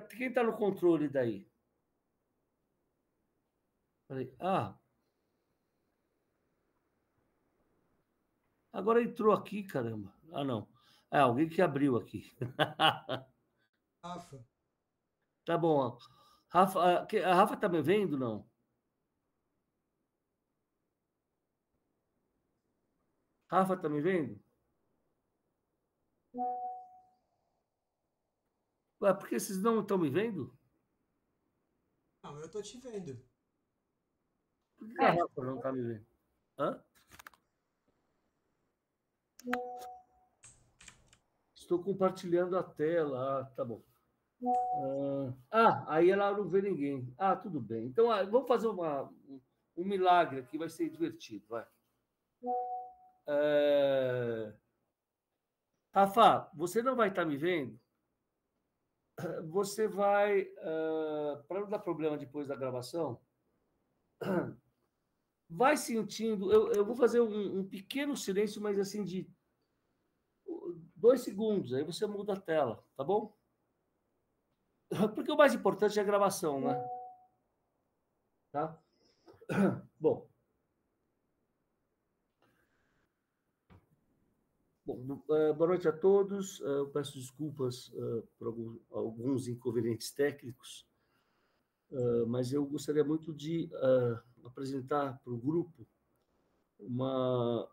Quem está no controle daí? Falei, agora entrou aqui, caramba. Ah, não. Alguém que abriu aqui. Rafa, Tá bom. Rafa, a Rafa tá me vendo, não? Rafa tá me vendo? Ué, por que vocês não estão me vendo? não, eu tô te vendo. Por que a Rafa não tá me vendo? Hã? Estou compartilhando a tela. Tá bom. Aí ela não vê ninguém. Tudo bem. Então, vamos fazer um milagre aqui, vai ser divertido. Vai. É... Rafa, você não vai estar me vendo? Você vai, para não dar problema depois da gravação, vai sentindo. Eu vou fazer um pequeno silêncio, mas assim de 2 segundos. Aí você muda a tela, tá bom? Porque o mais importante é a gravação, né? Tá? Bom, boa noite a todos. Eu peço desculpas por alguns inconvenientes técnicos, mas eu gostaria muito de apresentar para o grupo uma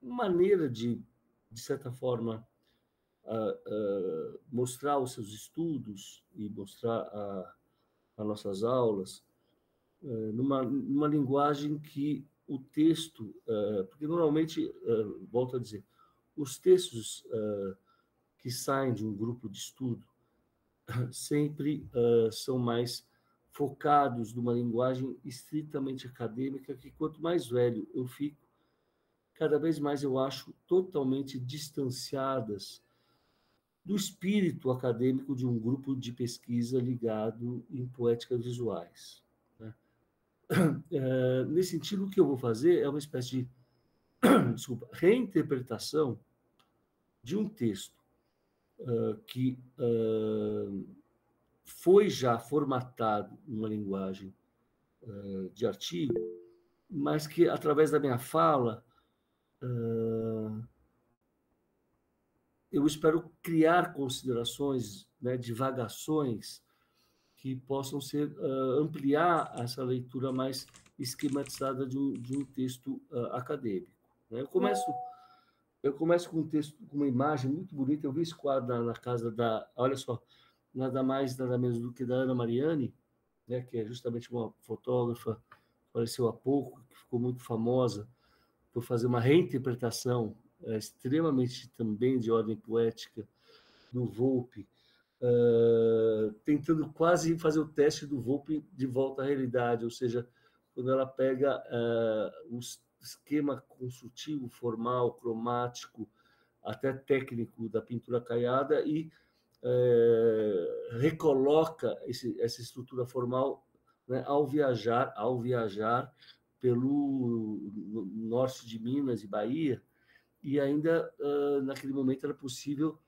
maneira de certa forma, mostrar os seus estudos e mostrar as nossas aulas numa linguagem que o texto, porque normalmente, volto a dizer, os textos que saem de um grupo de estudo sempre são mais focados numa linguagem estritamente acadêmica, que quanto mais velho eu fico, cada vez mais eu acho totalmente distanciadas do espírito acadêmico de um grupo de pesquisa ligado em poéticas visuais. Né? Nesse sentido, o que eu vou fazer é uma espécie de desculpa, reinterpretação de um texto que foi já formatado numa linguagem de artigo, mas que, através da minha fala, eu espero criar considerações, né, divagações, que possam ampliar essa leitura mais esquematizada de um texto acadêmico. Né? Eu começo com um texto, com uma imagem muito bonita. Eu vi esse quadro na casa olha só, nada mais, nada menos do que da Ana Mariani, né, que é justamente uma fotógrafa, faleceu há pouco, que ficou muito famosa por fazer uma reinterpretação extremamente também de ordem poética do Volpe, tentando quase fazer o teste do Volpe de volta à realidade, ou seja, quando ela pega o esquema construtivo, formal, cromático, até técnico da pintura caiada e recoloca essa estrutura formal, né, ao viajar pelo norte de Minas e Bahia, e ainda naquele momento era possível,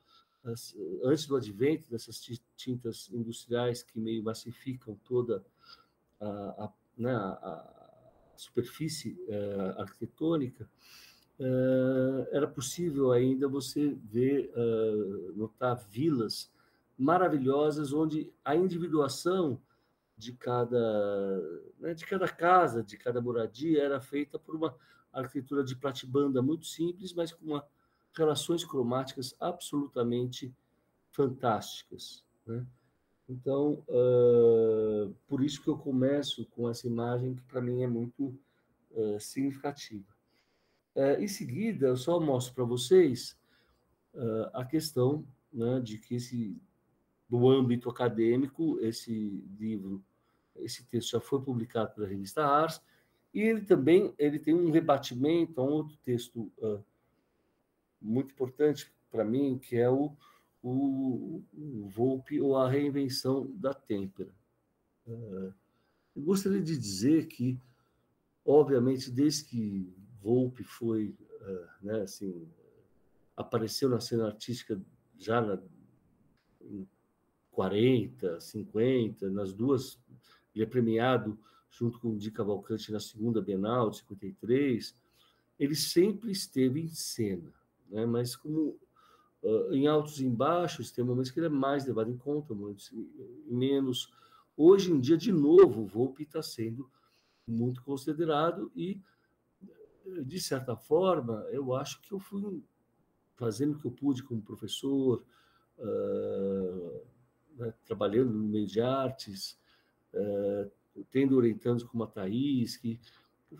antes do advento dessas tintas industriais que meio massificam toda né, a superfície arquitetônica, era possível ainda você ver, notar vilas maravilhosas onde a individuação de cada casa, de cada moradia, era feita por uma arquitetura de platibanda muito simples, mas com relações cromáticas absolutamente fantásticas. Né? Então, por isso que eu começo com essa imagem que para mim é muito significativa. Em seguida, eu só mostro para vocês a questão, né, de que do âmbito acadêmico, esse texto já foi publicado pela revista Ars, e ele tem um rebatimento a um outro texto muito importante para mim, que é o Volpe, ou a reinvenção da têmpera. Eu gostaria de dizer que, obviamente, desde que Volpe foi, né, assim, apareceu na cena artística já 40, 50, nas duas. Ele é premiado junto com o Di Cavalcanti na segunda Bienal, de 53. Ele sempre esteve em cena, né? Mas como em altos e em baixos, tem momentos que ele é mais levado em conta, momentos menos. Hoje em dia, de novo, o Volpi está sendo muito considerado e, de certa forma, eu acho que eu fui fazendo o que eu pude como professor, né, trabalhando no meio de artes, tendo orientandos como a Thaís, que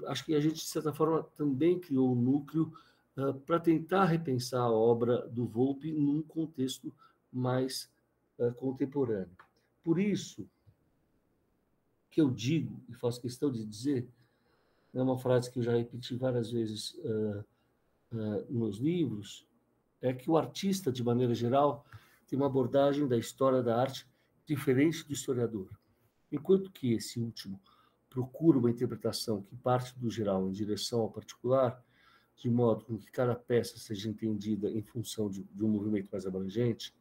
acho que a gente, de certa forma, também criou um núcleo para tentar repensar a obra do Volpi num contexto mais contemporâneo. Por isso que eu digo, e faço questão de dizer, é uma frase que eu já repeti várias vezes nos livros, é que o artista, de maneira geral, tem uma abordagem da história da arte diferente do historiador. Enquanto que esse último procura uma interpretação que parte do geral em direção ao particular, de modo que cada peça seja entendida em função de um movimento mais abrangente,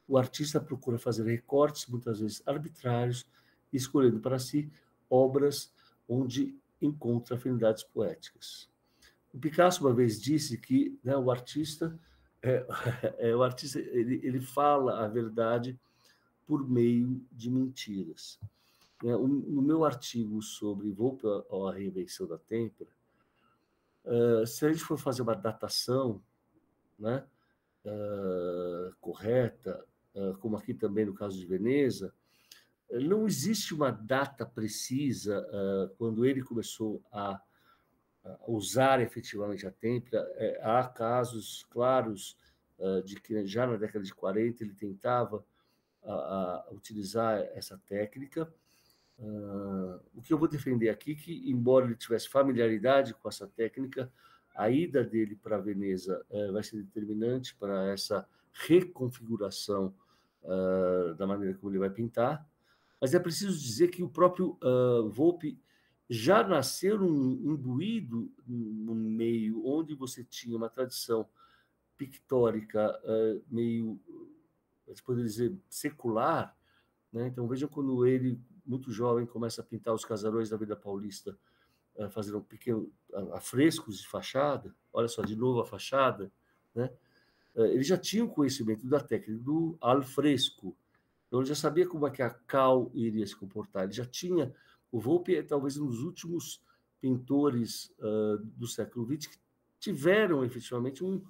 o artista procura fazer recortes, muitas vezes arbitrários, escolhendo para si obras onde encontra afinidades poéticas. O Picasso uma vez disse que, né, o artista ele fala a verdade por meio de mentiras. No meu artigo sobre Volpe à Reinvenção da Têmpera, se a gente for fazer uma datação, né, correta, como aqui também no caso de Veneza, não existe uma data precisa quando ele começou a usar efetivamente a têmpera. Há casos claros de que já na década de 40 ele tentava utilizar essa técnica. O que eu vou defender aqui é que, embora ele tivesse familiaridade com essa técnica, a ida dele para Veneza vai ser determinante para essa reconfiguração da maneira como ele vai pintar. Mas é preciso dizer que o próprio Volpi já nasceu imbuído no meio onde você tinha uma tradição pictórica meio, a gente poderia dizer, secular, né? Então vejam quando ele, muito jovem, começa a pintar os casarões da Vida Paulista, fazendo pequenos afrescos de fachada. Olha só, de novo a fachada, né? Ele já tinha o conhecimento da técnica do alfresco, então ele já sabia como é que a cal iria se comportar. Ele já tinha. O Volpi é talvez um dos últimos pintores do século XX que tiveram efetivamente um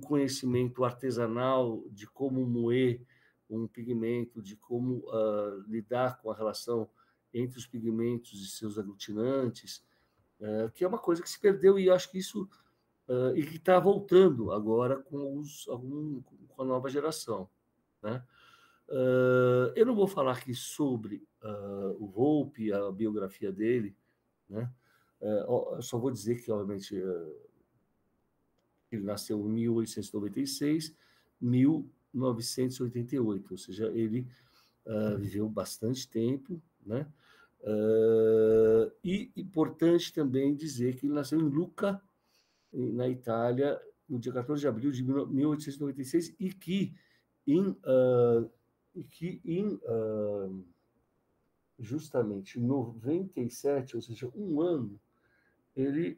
conhecimento artesanal de como moer um pigmento, de como lidar com a relação entre os pigmentos e seus aglutinantes, que é uma coisa que se perdeu, e acho que isso e que está voltando agora com a nova geração, né? Eu não vou falar aqui sobre o Volpi, a biografia dele, né? Eu só vou dizer que, obviamente, ele nasceu em 1896, 1988, ou seja, ele viveu bastante tempo, né? E importante também dizer que ele nasceu em Lucca, na Itália, no dia 14 de abril de 1896, e que justamente em 97, ou seja, um ano, ele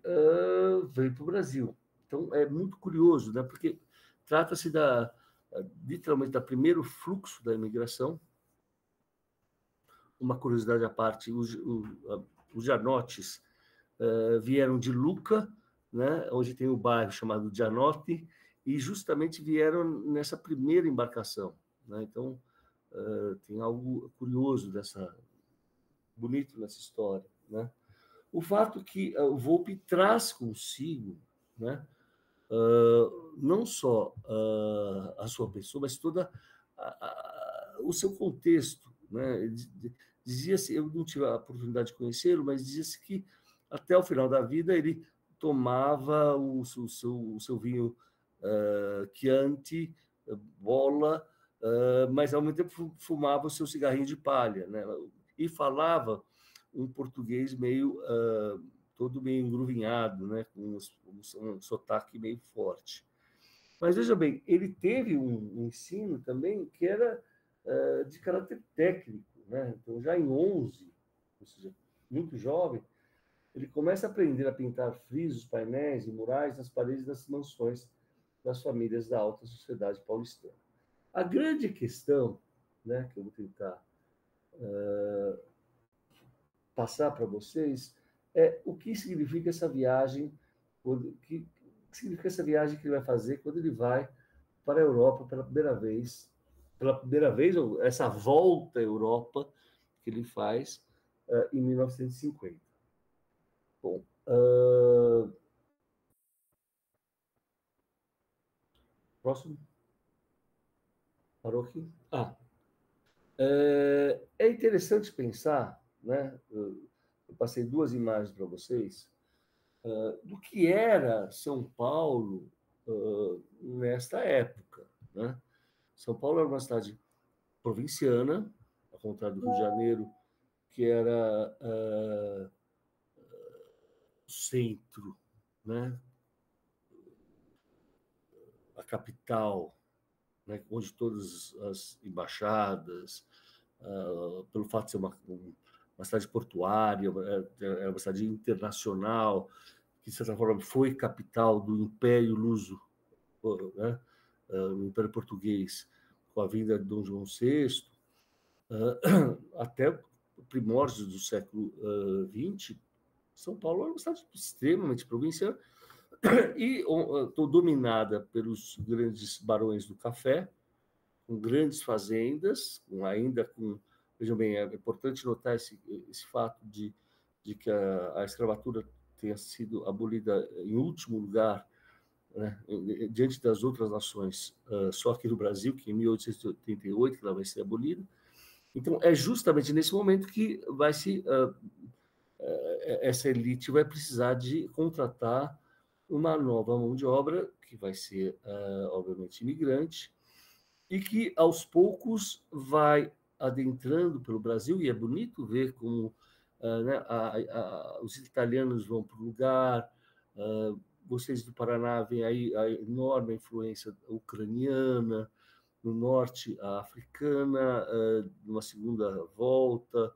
veio para o Brasil. Então, é muito curioso, né? Porque trata-se literalmente da primeiro fluxo da imigração. Uma curiosidade à parte, os Gianottes vieram de Lucca, né? Onde tem um bairro chamado Gianotti, e justamente vieram nessa primeira embarcação, né? Então, tem algo curioso bonito nessa história, né? O fato que o Volpi traz consigo, né, não só a sua pessoa, mas todo o seu contexto, né? Dizia-se, eu não tive a oportunidade de conhecê-lo, mas dizia-se que até o final da vida ele tomava o seu vinho Chianti, bola, mas ao mesmo tempo fumava o seu cigarrinho de palha, né? E falava um português todo meio engruvinhado, né? Com um sotaque meio forte. Mas veja bem, ele teve um ensino também que era de caráter técnico, né? Então, já em 11, ou seja, muito jovem, ele começa a aprender a pintar frisos, painéis e murais nas paredes das mansões das famílias da alta sociedade paulistana. A grande questão, né, que eu vou tentar passar para vocês é o que significa essa viagem, o que significa essa viagem que ele vai fazer quando ele vai para a Europa pela primeira vez, ou essa volta à Europa que ele faz em 1950. Bom, próximo. Parou aqui? É interessante pensar, né? Eu passei duas imagens para vocês do que era São Paulo nesta época, né? São Paulo era uma cidade provinciana, ao contrário do Rio de Janeiro, que era centro, né? A capital, né? Onde todas as embaixadas, pelo fato de ser uma cidade portuária, é uma cidade internacional, que, de certa forma, foi capital do Império Luso, né? O Império Português, com a vinda de Dom João VI, até primórdios do século XX, São Paulo era uma cidade extremamente provinciana e dominada pelos grandes barões do café, com grandes fazendas, ainda com... Vejam bem, é importante notar esse fato de que a escravatura tenha sido abolida em último lugar, né, diante das outras nações, só aqui no Brasil, que em 1888 que ela vai ser abolida. Então, é justamente nesse momento que essa elite vai precisar de contratar uma nova mão de obra, que vai ser, obviamente, imigrante, e que, aos poucos, vai adentrando pelo Brasil, e é bonito ver como né, os italianos vão para o lugar, vocês do Paraná veem aí a enorme influência ucraniana, no norte a africana, numa segunda volta,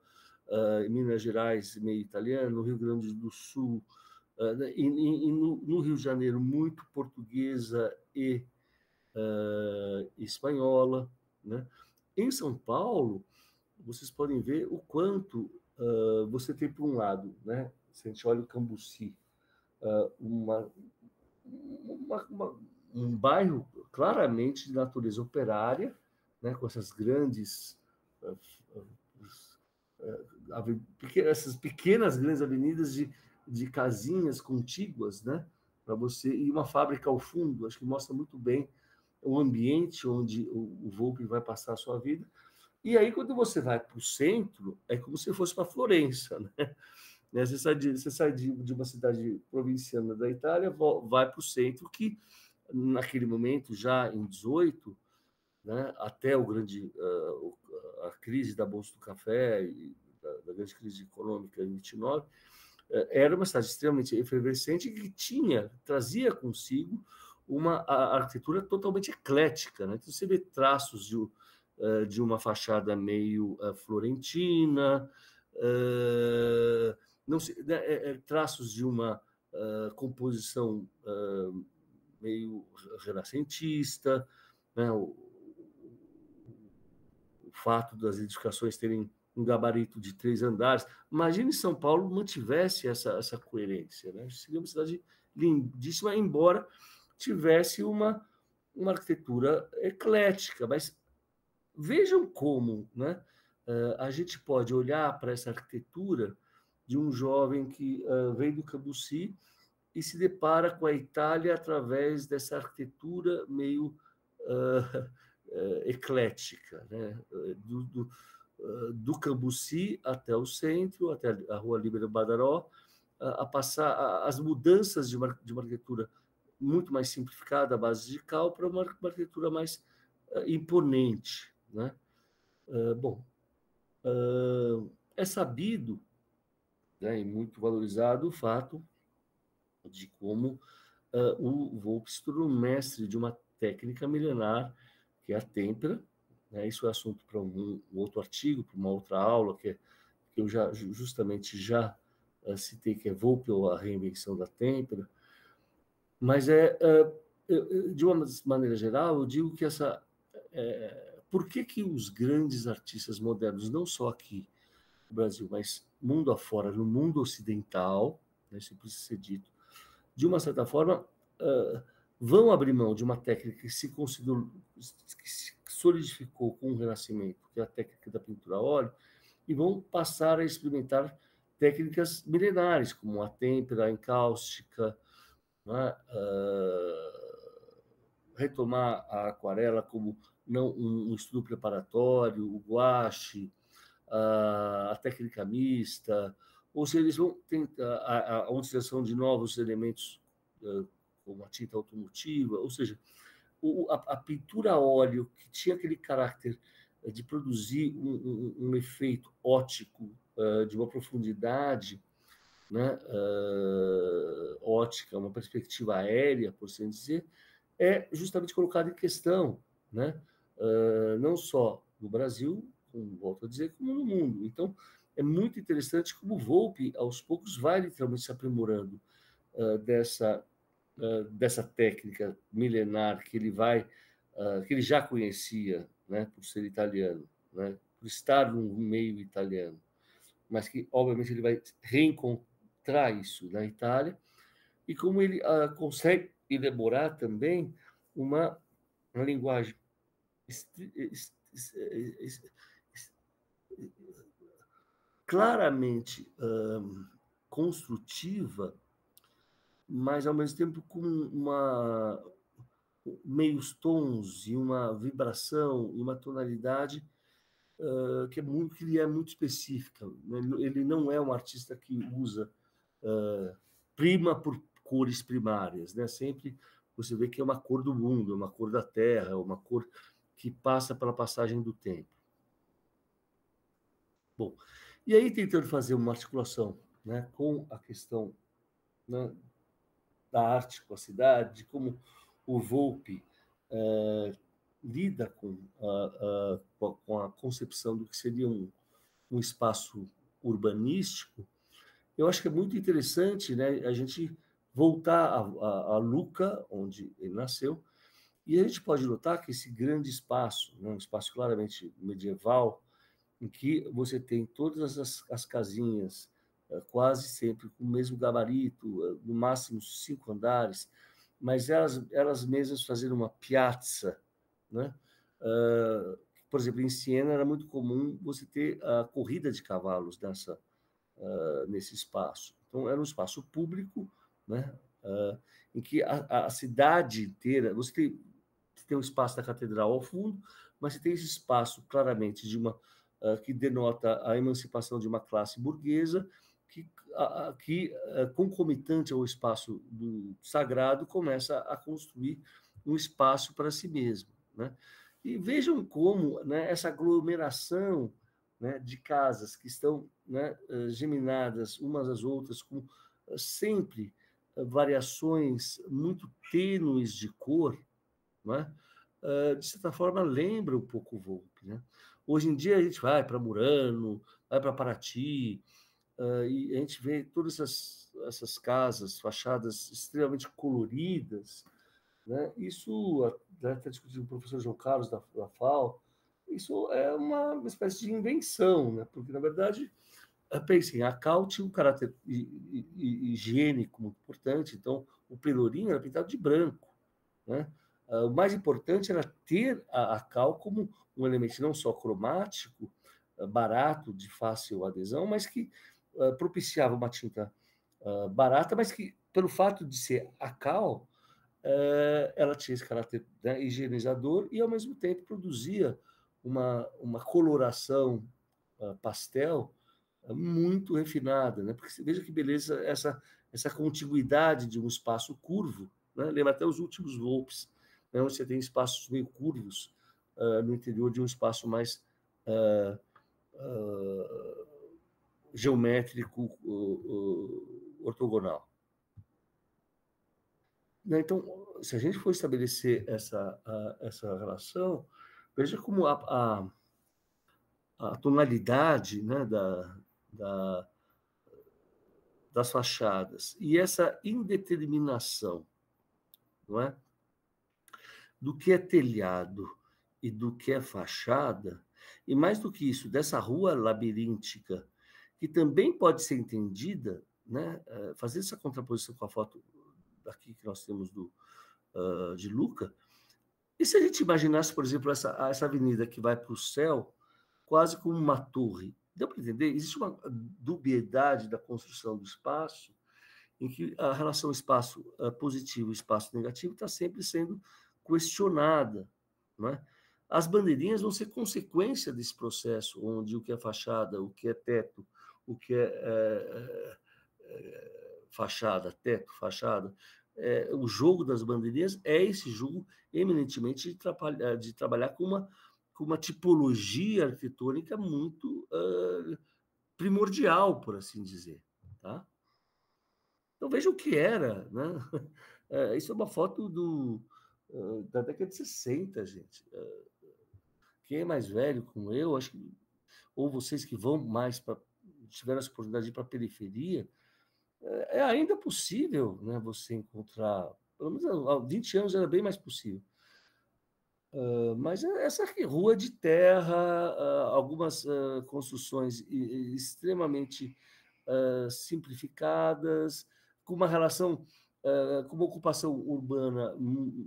em Minas Gerais meio italiano, no Rio Grande do Sul, e no Rio de Janeiro muito portuguesa e espanhola, né? Em São Paulo, vocês podem ver o quanto você tem, por um lado, né? Se a gente olha o Cambuci, uma, um bairro claramente de natureza operária, né? Com essas grandes essas pequenas grandes avenidas de casinhas contíguas, né? Para você, e uma fábrica ao fundo, acho que mostra muito bem o ambiente onde o Volpi vai passar a sua vida. E aí, quando você vai para o centro, é como se fosse para Florença, né? Você sai de uma cidade provinciana da Itália, vai para o centro, que naquele momento, já em 18, né, até a crise da Bolsa do Café e da grande crise econômica em 29, era uma cidade extremamente efervescente que trazia consigo uma arquitetura totalmente eclética, né? Então, você vê traços de uma fachada meio florentina, não sei, traços de uma composição meio renascentista, né? O fato das edificações terem um gabarito de 3 andares. Imagine se São Paulo mantivesse essa coerência, né? Seria uma cidade lindíssima, embora tivesse uma arquitetura eclética. Mas vejam como, né, a gente pode olhar para essa arquitetura de um jovem que vem do Cambuci e se depara com a Itália através dessa arquitetura meio eclética, né? Do Cambuci até o centro, até a Rua Líbero Badaró, a passar as mudanças de uma arquitetura muito mais simplificada, à base de cal, para uma arquitetura mais imponente, né? Bom, é sabido, né, e muito valorizado o fato de como o Volpi se tornou mestre de uma técnica milenar, que é a têmpera, né? Isso é assunto para um outro artigo, para uma outra aula, que eu justamente já citei, que é Volpe ou a reinvenção da têmpera. Mas de uma maneira geral, eu digo que por que os grandes artistas modernos, não só aqui no Brasil, mas mundo afora, no mundo ocidental, né, isso precisa ser dito, de uma certa forma, vão abrir mão de uma técnica que se considerou, que se solidificou com o Renascimento, que é a técnica da pintura a óleo, e vão passar a experimentar técnicas milenares, como a têmpera, a encáustica, né? Retomar a aquarela como não um estudo preparatório, o gouache, a técnica mista, ou se eles vão tentar a utilização de novos elementos, como a tinta automotiva, ou seja, a pintura a óleo, que tinha aquele caráter de produzir um efeito óptico de uma profundidade, né, ótica, uma perspectiva aérea, por assim dizer, é justamente colocado em questão, né, não só no Brasil, como volto a dizer, como no mundo. Então, é muito interessante como o Volpe, aos poucos, vai literalmente se aprimorando dessa técnica milenar que ele já conhecia, né, por ser italiano, né, por estar num meio italiano, mas que, obviamente, ele vai reencontrar isso na Itália, e como ele consegue elaborar também uma linguagem claramente construtiva, mas, ao mesmo tempo, com meios tons e uma vibração e uma tonalidade que é muito específica. Ele não é um artista que usa prima por cores primárias, né? Sempre você vê que é uma cor do mundo, uma cor da terra, uma cor que passa pela passagem do tempo. Bom, e aí tentando fazer uma articulação, né, com a questão, né, da arte com a cidade, de como o Volpe lida com a concepção do que seria um espaço urbanístico. Eu acho que é muito interessante, né, a gente voltar a Lucca, onde ele nasceu, e a gente pode notar que esse grande espaço, né, um espaço claramente medieval, em que você tem todas as casinhas, quase sempre com o mesmo gabarito, no máximo 5 andares, mas elas mesmas fazendo uma piazza, né? Por exemplo, em Siena era muito comum você ter a corrida de cavalos nesse espaço. Então, era um espaço público, né? Em que a cidade inteira, você tem um espaço da catedral ao fundo, mas você tem esse espaço claramente que denota a emancipação de uma classe burguesa que concomitante ao espaço do sagrado, começa a construir um espaço para si mesmo, né? E vejam como, né, essa aglomeração, né, de casas que estão, né, geminadas umas às outras, com sempre variações muito tênues de cor, né? De certa forma, lembra um pouco o Volpe, né? Hoje em dia, a gente vai para Murano, vai para Paraty, e a gente vê todas essas casas, fachadas extremamente coloridas, né? Isso, até discutido com o professor João Carlos da FAO, isso é uma espécie de invenção, né? Porque, na verdade, pensem, a cal tinha um caráter higiênico muito importante, então o pelourinho era pintado de branco, né? O mais importante era ter a cal como um elemento não só cromático, barato, de fácil adesão, mas que propiciava uma tinta barata, mas que, pelo fato de ser a cal, ela tinha esse caráter, né, higienizador e, ao mesmo tempo, produzia uma coloração pastel muito refinada, né? Porque veja que beleza essa contiguidade de um espaço curvo, né? Lembra até os últimos Volpes, né? Onde você tem espaços meio curvos no interior de um espaço mais geométrico, ortogonal. Então, se a gente for estabelecer essa relação, Veja como a tonalidade, né, das fachadas e essa indeterminação, não é? Do que é telhado e do que é fachada, e mais do que isso, dessa rua labiríntica, que também pode ser entendida, né, fazer essa contraposição com a foto daqui que nós temos de Luca. E se a gente imaginasse, por exemplo, essa avenida que vai para o céu, quase como uma torre? Deu para entender? Existe uma dubiedade da construção do espaço, em que a relação espaço positivo e espaço negativo está sempre sendo questionada, não é? As bandeirinhas vão ser consequência desse processo, onde o que é fachada, o que é teto, o que fachada, teto, fachada, o jogo das bandeirinhas é esse jogo eminentemente de trabalhar com uma tipologia arquitetônica muito primordial, por assim dizer, tá? Então veja o que era, né? Isso é uma foto da década de 60, gente. Quem é mais velho como eu, acho que, ou vocês que vão mais para, tiveram essa oportunidade de ir para a periferia, é ainda possível, né, você encontrar, pelo menos há 20 anos era bem mais possível. Mas essa aqui, rua de terra, algumas construções extremamente simplificadas, com uma relação, com uma ocupação urbana,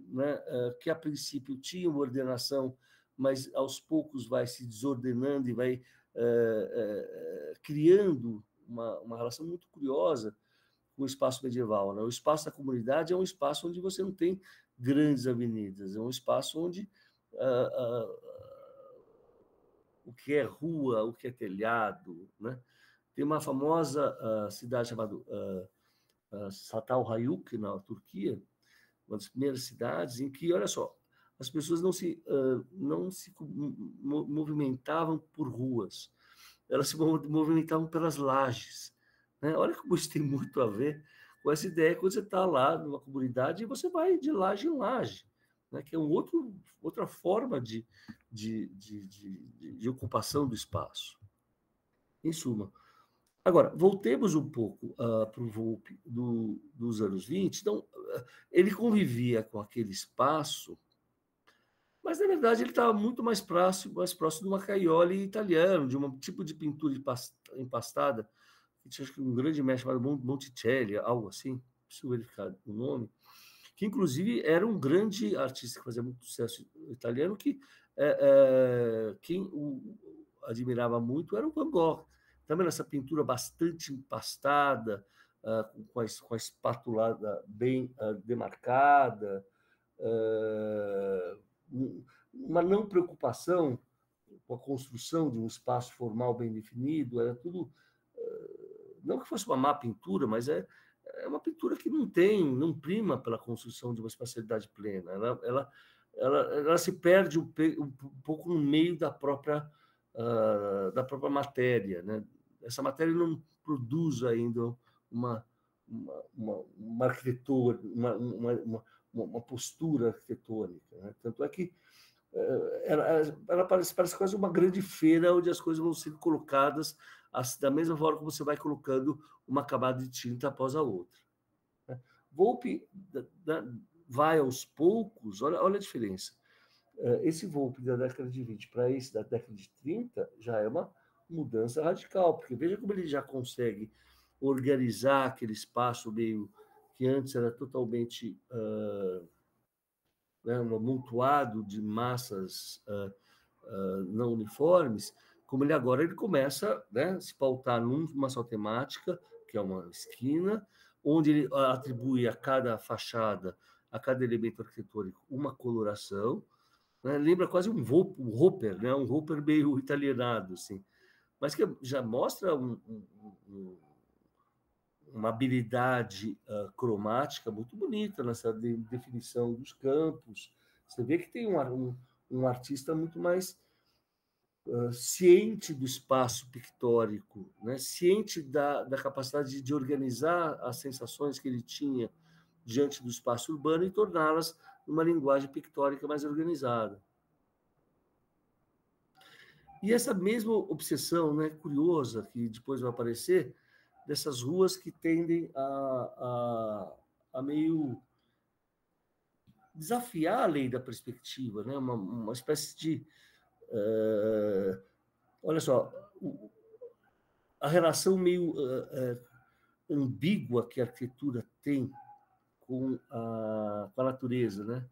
né, que a princípio tinha uma ordenação, mas aos poucos vai se desordenando e vai criando uma relação muito curiosa com o espaço medieval, né? O espaço da comunidade é um espaço onde você não tem grandes avenidas, é um espaço onde o que é rua, o que é telhado, né? Tem uma famosa cidade chamada Çatalhöyük, na Turquia, uma das primeiras cidades em que, olha só, as pessoas não se movimentavam por ruas, elas se movimentavam pelas lajes, né? Olha como isso tem muito a ver com essa ideia quando você está lá numa comunidade e você vai de laje em laje, né? Que é outra forma de ocupação do espaço. Em suma. Agora, voltemos um pouco para o Volpi dos anos 20. Então, ele convivia com aquele espaço, mas, na verdade, ele estava muito mais próximo de uma caiole italiano, de um tipo de pintura empastada, que tinha acho que um grande mestre chamado Monticelli, algo assim, preciso verificar o nome, que, inclusive, era um grande artista que fazia muito sucesso italiano, que quem o admirava muito era o Van Gogh. Também essa pintura bastante empastada, com a espátula bem demarcada, uma não preocupação com a construção de um espaço formal bem definido, era tudo, não que fosse uma má pintura, mas é uma pintura que não prima pela construção de uma espacialidade plena, ela se perde um pouco no meio da própria matéria, né? Essa matéria não produz ainda uma arquitetura, uma postura arquitetônica, né? Tanto é que ela parece quase uma grande feira onde as coisas vão sendo colocadas da mesma forma como você vai colocando uma camada de tinta após a outra, né? Volpe vai aos poucos, olha a diferença. Esse Volpe da década de 20 para esse da década de 30 já é uma mudança radical, porque veja como ele já consegue organizar aquele espaço meio que antes era totalmente um amontoado de massas não uniformes, como ele começa, né, a se pautar numa só temática, que é uma esquina, onde ele atribui a cada fachada, a cada elemento arquitetônico, uma coloração, né? Lembra quase um Hopper, né? Um Hopper meio italianado, assim, mas que já mostra uma habilidade cromática muito bonita nessa definição dos campos. Você vê que tem um artista muito mais ciente do espaço pictórico, né? Ciente da capacidade de organizar as sensações que ele tinha diante do espaço urbano e torná-las uma linguagem pictórica mais organizada. E essa mesma obsessão, né, curiosa, que depois vai aparecer, dessas ruas que tendem a meio desafiar a lei da perspectiva, né? Uma espécie de... olha só, a relação meio ambígua que a arquitetura tem com a natureza, né?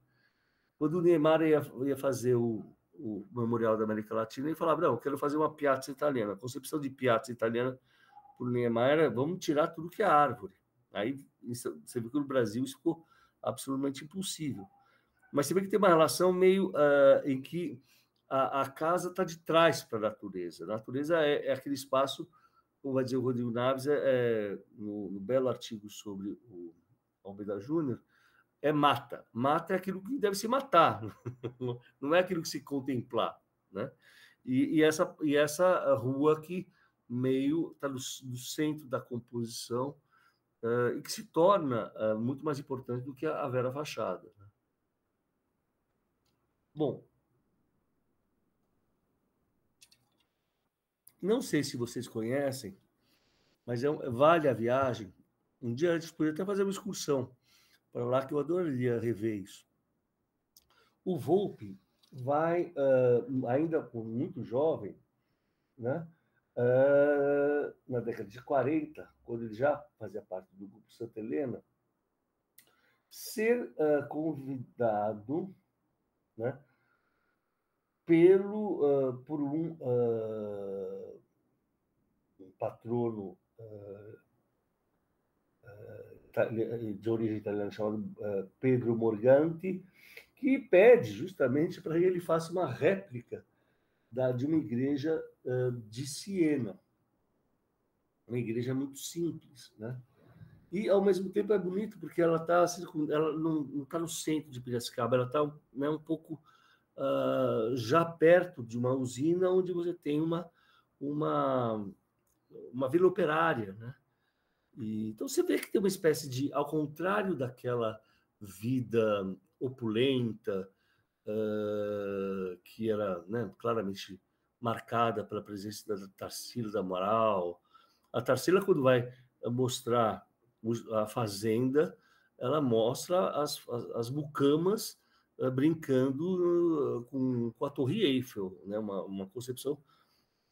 Quando o Niemeyer ia fazer o Memorial da América Latina, ele falava, não, eu quero fazer uma piazza italiana. A concepção de piazza italiana por Niemeyer era, vamos tirar tudo que é árvore. Aí você viu que no Brasil isso ficou absolutamente impossível. Mas você vê que tem uma relação meio em que a casa está de trás para a natureza. A natureza é aquele espaço, como vai dizer o Rodrigo Naves, no belo artigo sobre o Almeida Júnior, é mata. Mata é aquilo que deve se matar, não é aquilo que se contemplar, né? E essa rua que meio está no centro da composição e que se torna muito mais importante do que a vera fachada. Né? Bom, não sei se vocês conhecem, mas vale a viagem. Um dia a gente poderia até fazer uma excursão para lá, que eu adoraria rever isso. O Volpi vai, ainda muito jovem, né? Na década de 40, quando ele já fazia parte do grupo Santa Helena, ser convidado, né, por um patrono de origem italiana chamado Pedro Morganti, que pede justamente para que ele faça uma réplica de uma igreja de Siena, uma igreja muito simples, né? E, ao mesmo tempo, é bonito porque ela não está no centro de Piracicaba, ela está, né, um pouco já perto de uma usina onde você tem uma vila operária, né? Então, você vê que tem uma espécie de, ao contrário daquela vida opulenta, que era, né, claramente marcada pela presença da Tarsila da Amaral. A Tarsila, quando vai mostrar a fazenda, ela mostra as mucamas brincando com a Torre Eiffel, né? Uma concepção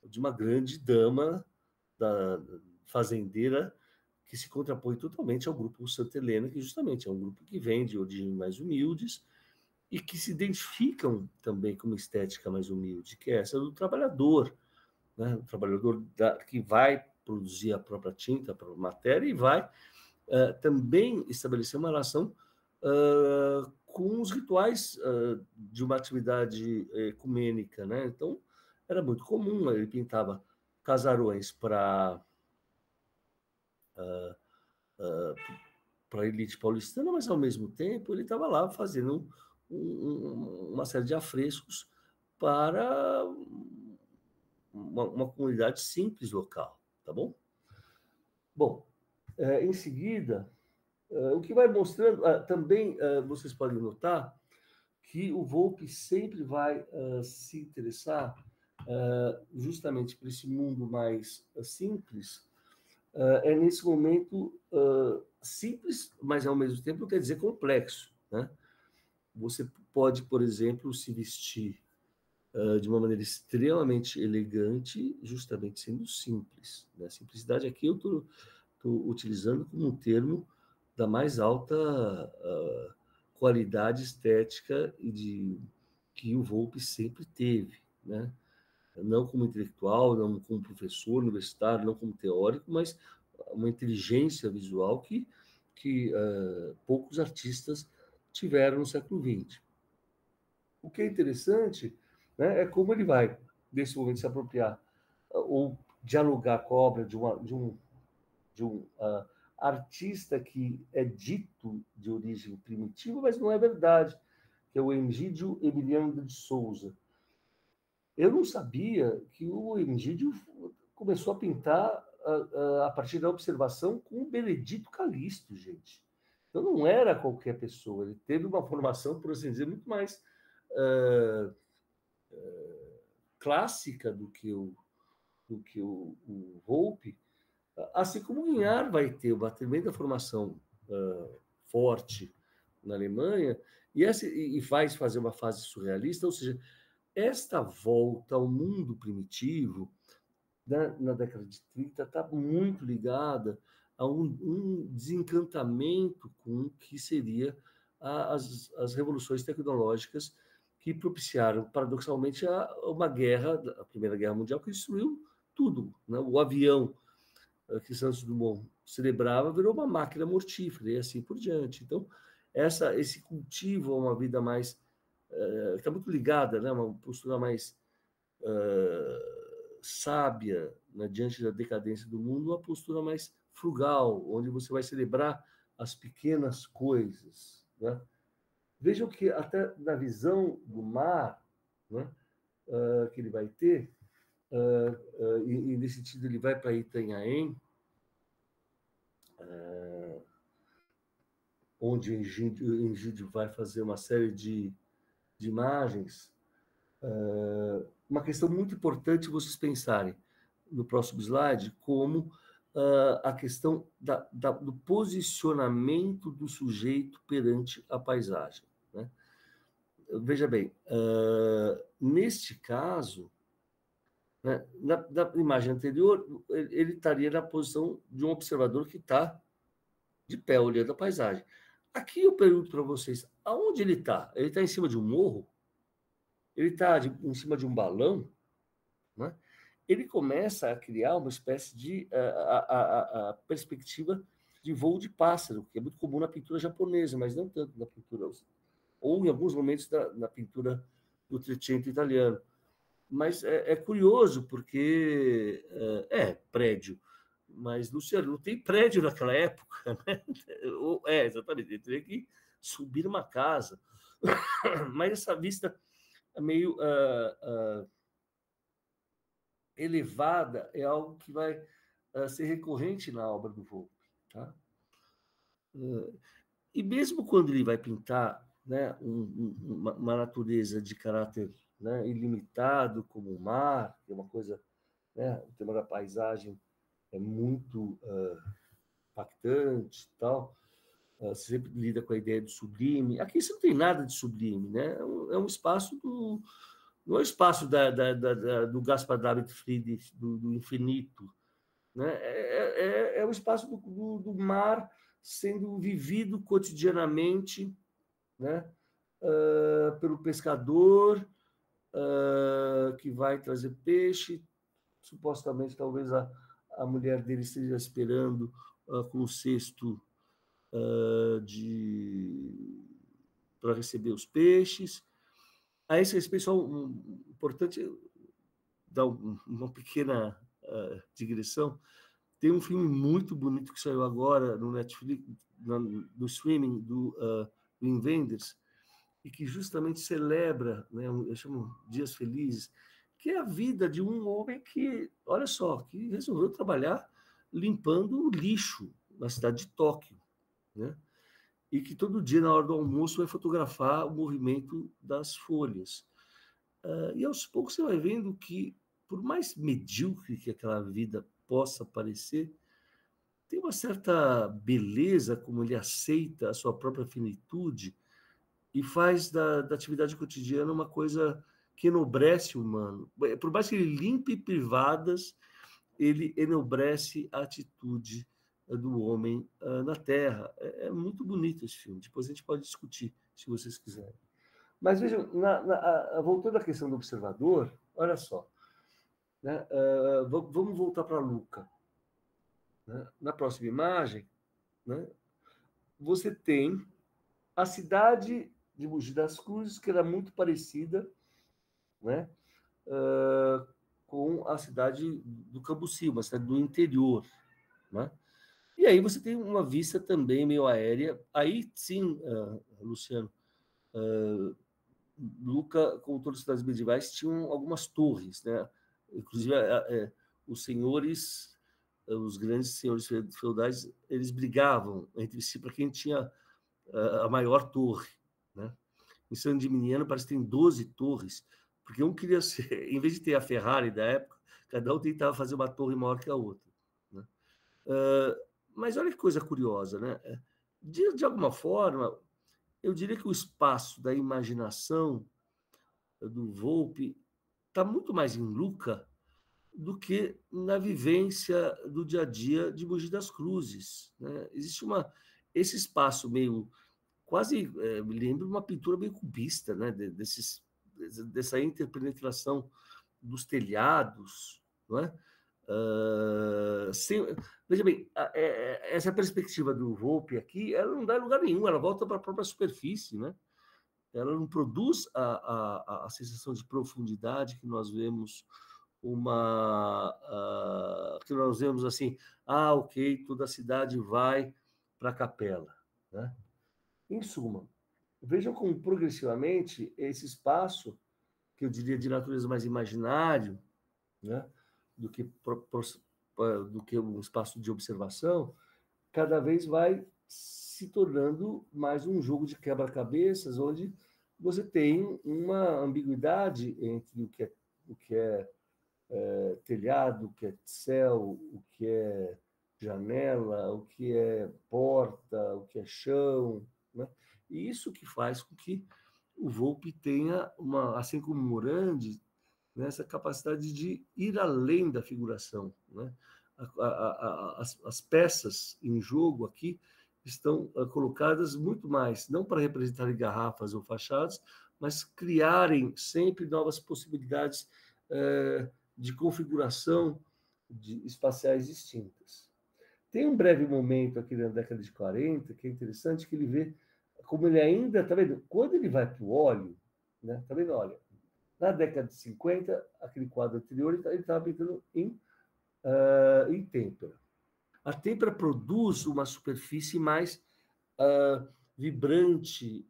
de uma grande dama da fazendeira que se contrapõe totalmente ao grupo Santa Helena, que justamente é um grupo que vem de origens mais humildes e que se identificam também com uma estética mais humilde, que é essa do trabalhador, né? O trabalhador que vai produzir a própria tinta, a própria matéria e vai também estabelecer uma relação com os rituais de uma atividade ecumênica, né? Então, era muito comum, ele pintava casarões para a elite paulistana, mas, ao mesmo tempo, ele estava lá fazendo uma série de afrescos para uma comunidade simples local, tá bom? Bom, em seguida, o que vai mostrando, também vocês podem notar que o Volpi sempre vai se interessar justamente por esse mundo mais simples, é nesse momento simples, mas ao mesmo tempo não quer dizer complexo, né? Você pode, por exemplo, se vestir de uma maneira extremamente elegante, justamente sendo simples, né? Simplicidade aqui eu estou utilizando como um termo da mais alta qualidade estética e que o Volpi sempre teve, né? Não como intelectual, não como professor universitário, não como teórico, mas uma inteligência visual que poucos artistas tiveram no século XX. O que é interessante, né, é como ele vai, nesse momento, se apropriar ou dialogar com a obra de um artista que é dito de origem primitiva, mas não é verdade, que é o Emídio Emiliano de Souza. Eu não sabia que o Emídio começou a pintar a partir da observação com o Benedito Calixto, gente. Então não era qualquer pessoa, ele teve uma formação, por assim dizer, muito mais clássica do que o Volpe, assim como o Guignard vai ter uma tremenda formação forte na Alemanha, e faz fazer uma fase surrealista, ou seja, esta volta ao mundo primitivo, na década de 30, está muito ligada a um desencantamento com o que seria as revoluções tecnológicas que propiciaram, paradoxalmente, uma guerra, a Primeira Guerra Mundial, que destruiu tudo. Né? O avião que Santos Dumont celebrava virou uma máquina mortífera e assim por diante. Então, esse cultivo a uma vida mais... está muito ligada, né? Uma postura mais sábia, né, diante da decadência do mundo, uma postura mais frugal, onde você vai celebrar as pequenas coisas. Né? Vejam que até na visão do mar, né, que ele vai ter, e nesse sentido ele vai para Itanhaém, onde Engídio vai fazer uma série de imagens. Uma questão muito importante vocês pensarem no próximo slide, como a questão do posicionamento do sujeito perante a paisagem. Né? Veja bem, neste caso, né, na imagem anterior, ele estaria na posição de um observador que está de pé, olhando a paisagem. Aqui eu pergunto para vocês, aonde ele está? Ele está em cima de um morro? Ele está em cima de um balão? Né? Ele começa a criar uma espécie de a perspectiva de voo de pássaro, que é muito comum na pintura japonesa, mas não tanto na pintura, ou em alguns momentos na pintura do Trecento italiano. Mas é curioso, porque prédio, mas, Luciano, não tem prédio naquela época. Né? Exatamente, ele teria que subir uma casa. Mas essa vista é meio elevada, é algo que vai ser recorrente na obra do Volpe. Tá? E mesmo quando ele vai pintar, né, uma natureza de caráter, né, ilimitado, como o mar, que é uma coisa, né, o tema da paisagem é muito impactante, tal, sempre lida com a ideia do sublime. Aqui você não tem nada de sublime, né? É um espaço não é o espaço do Gaspar David Friedrich, do infinito, né? É o espaço do mar sendo vivido cotidianamente, né? Pelo pescador que vai trazer peixe, supostamente talvez a mulher dele esteja esperando com um cesto para receber os peixes. A esse respeito, só importante dar uma pequena digressão. Tem um filme muito bonito que saiu agora no Netflix, no streaming do Wim Wenders, e que justamente celebra, né, eu chamo Dias Felizes, que é a vida de um homem que, olha só, que resolveu trabalhar limpando o lixo na cidade de Tóquio, né? E que todo dia, na hora do almoço, vai fotografar o movimento das folhas. E aos poucos você vai vendo que, por mais medíocre que aquela vida possa parecer, tem uma certa beleza como ele aceita a sua própria finitude e faz da atividade cotidiana uma coisa que enobrece o humano. Por mais que ele limpe privadas, ele enobrece a atitude do homem na Terra. É muito bonito esse filme. Depois a gente pode discutir, se vocês quiserem. Mas vejam, voltando à questão do observador, olha só. Né? Vamos voltar para Luca. Né? Na próxima imagem, né, você tem a cidade de Mogi das Cruzes, que era muito parecida, né, com a cidade do Cambuci, uma cidade do interior. Né? E aí você tem uma vista também meio aérea. Aí sim, Luciano, Luca, como todas as cidades medievais, tinham algumas torres. Né? Inclusive, os senhores, os grandes senhores feudais, eles brigavam entre si para quem tinha a maior torre. Né? Em San Gimignano parece que tem 12 torres, Porque um queria ser, em vez de ter a Ferrari da época, cada um tentava fazer uma torre maior que a outra, né? Mas olha que coisa curiosa, né? De alguma forma, eu diria que o espaço da imaginação do Volpe está muito mais em Luca do que na vivência do dia a dia de Mogi das Cruzes, né? Existe esse espaço meio quase me lembra uma pintura meio cubista, né? Dessa interpenetração dos telhados, não é? Veja bem, essa perspectiva do Volpe aqui, ela não dá lugar nenhum, ela volta para a própria superfície, né? Ela não produz a sensação de profundidade que nós vemos que nós vemos assim, ok, toda a cidade vai para a capela, né? Em suma, vejam como progressivamente esse espaço, que eu diria de natureza mais imaginário, né, do que um espaço de observação, cada vez vai se tornando mais um jogo de quebra-cabeças, onde você tem uma ambiguidade entre o que é telhado, o que é céu, o que é janela, o que é porta, o que é chão, né? E isso que faz com que o Volpe tenha assim como o Morandi, né, essa capacidade de ir além da figuração, né? As peças em jogo aqui estão colocadas muito mais, não para representarem garrafas ou fachadas, mas criarem sempre novas possibilidades de configuração de espaciais distintas. Tem um breve momento aqui na década de 40 que é interessante, que ele vê como ele ainda, está vendo? Quando ele vai para o óleo, né? Está vendo? Olha, na década de 50, aquele quadro anterior, ele estava pintando em têmpera. A têmpera produz uma superfície mais vibrante,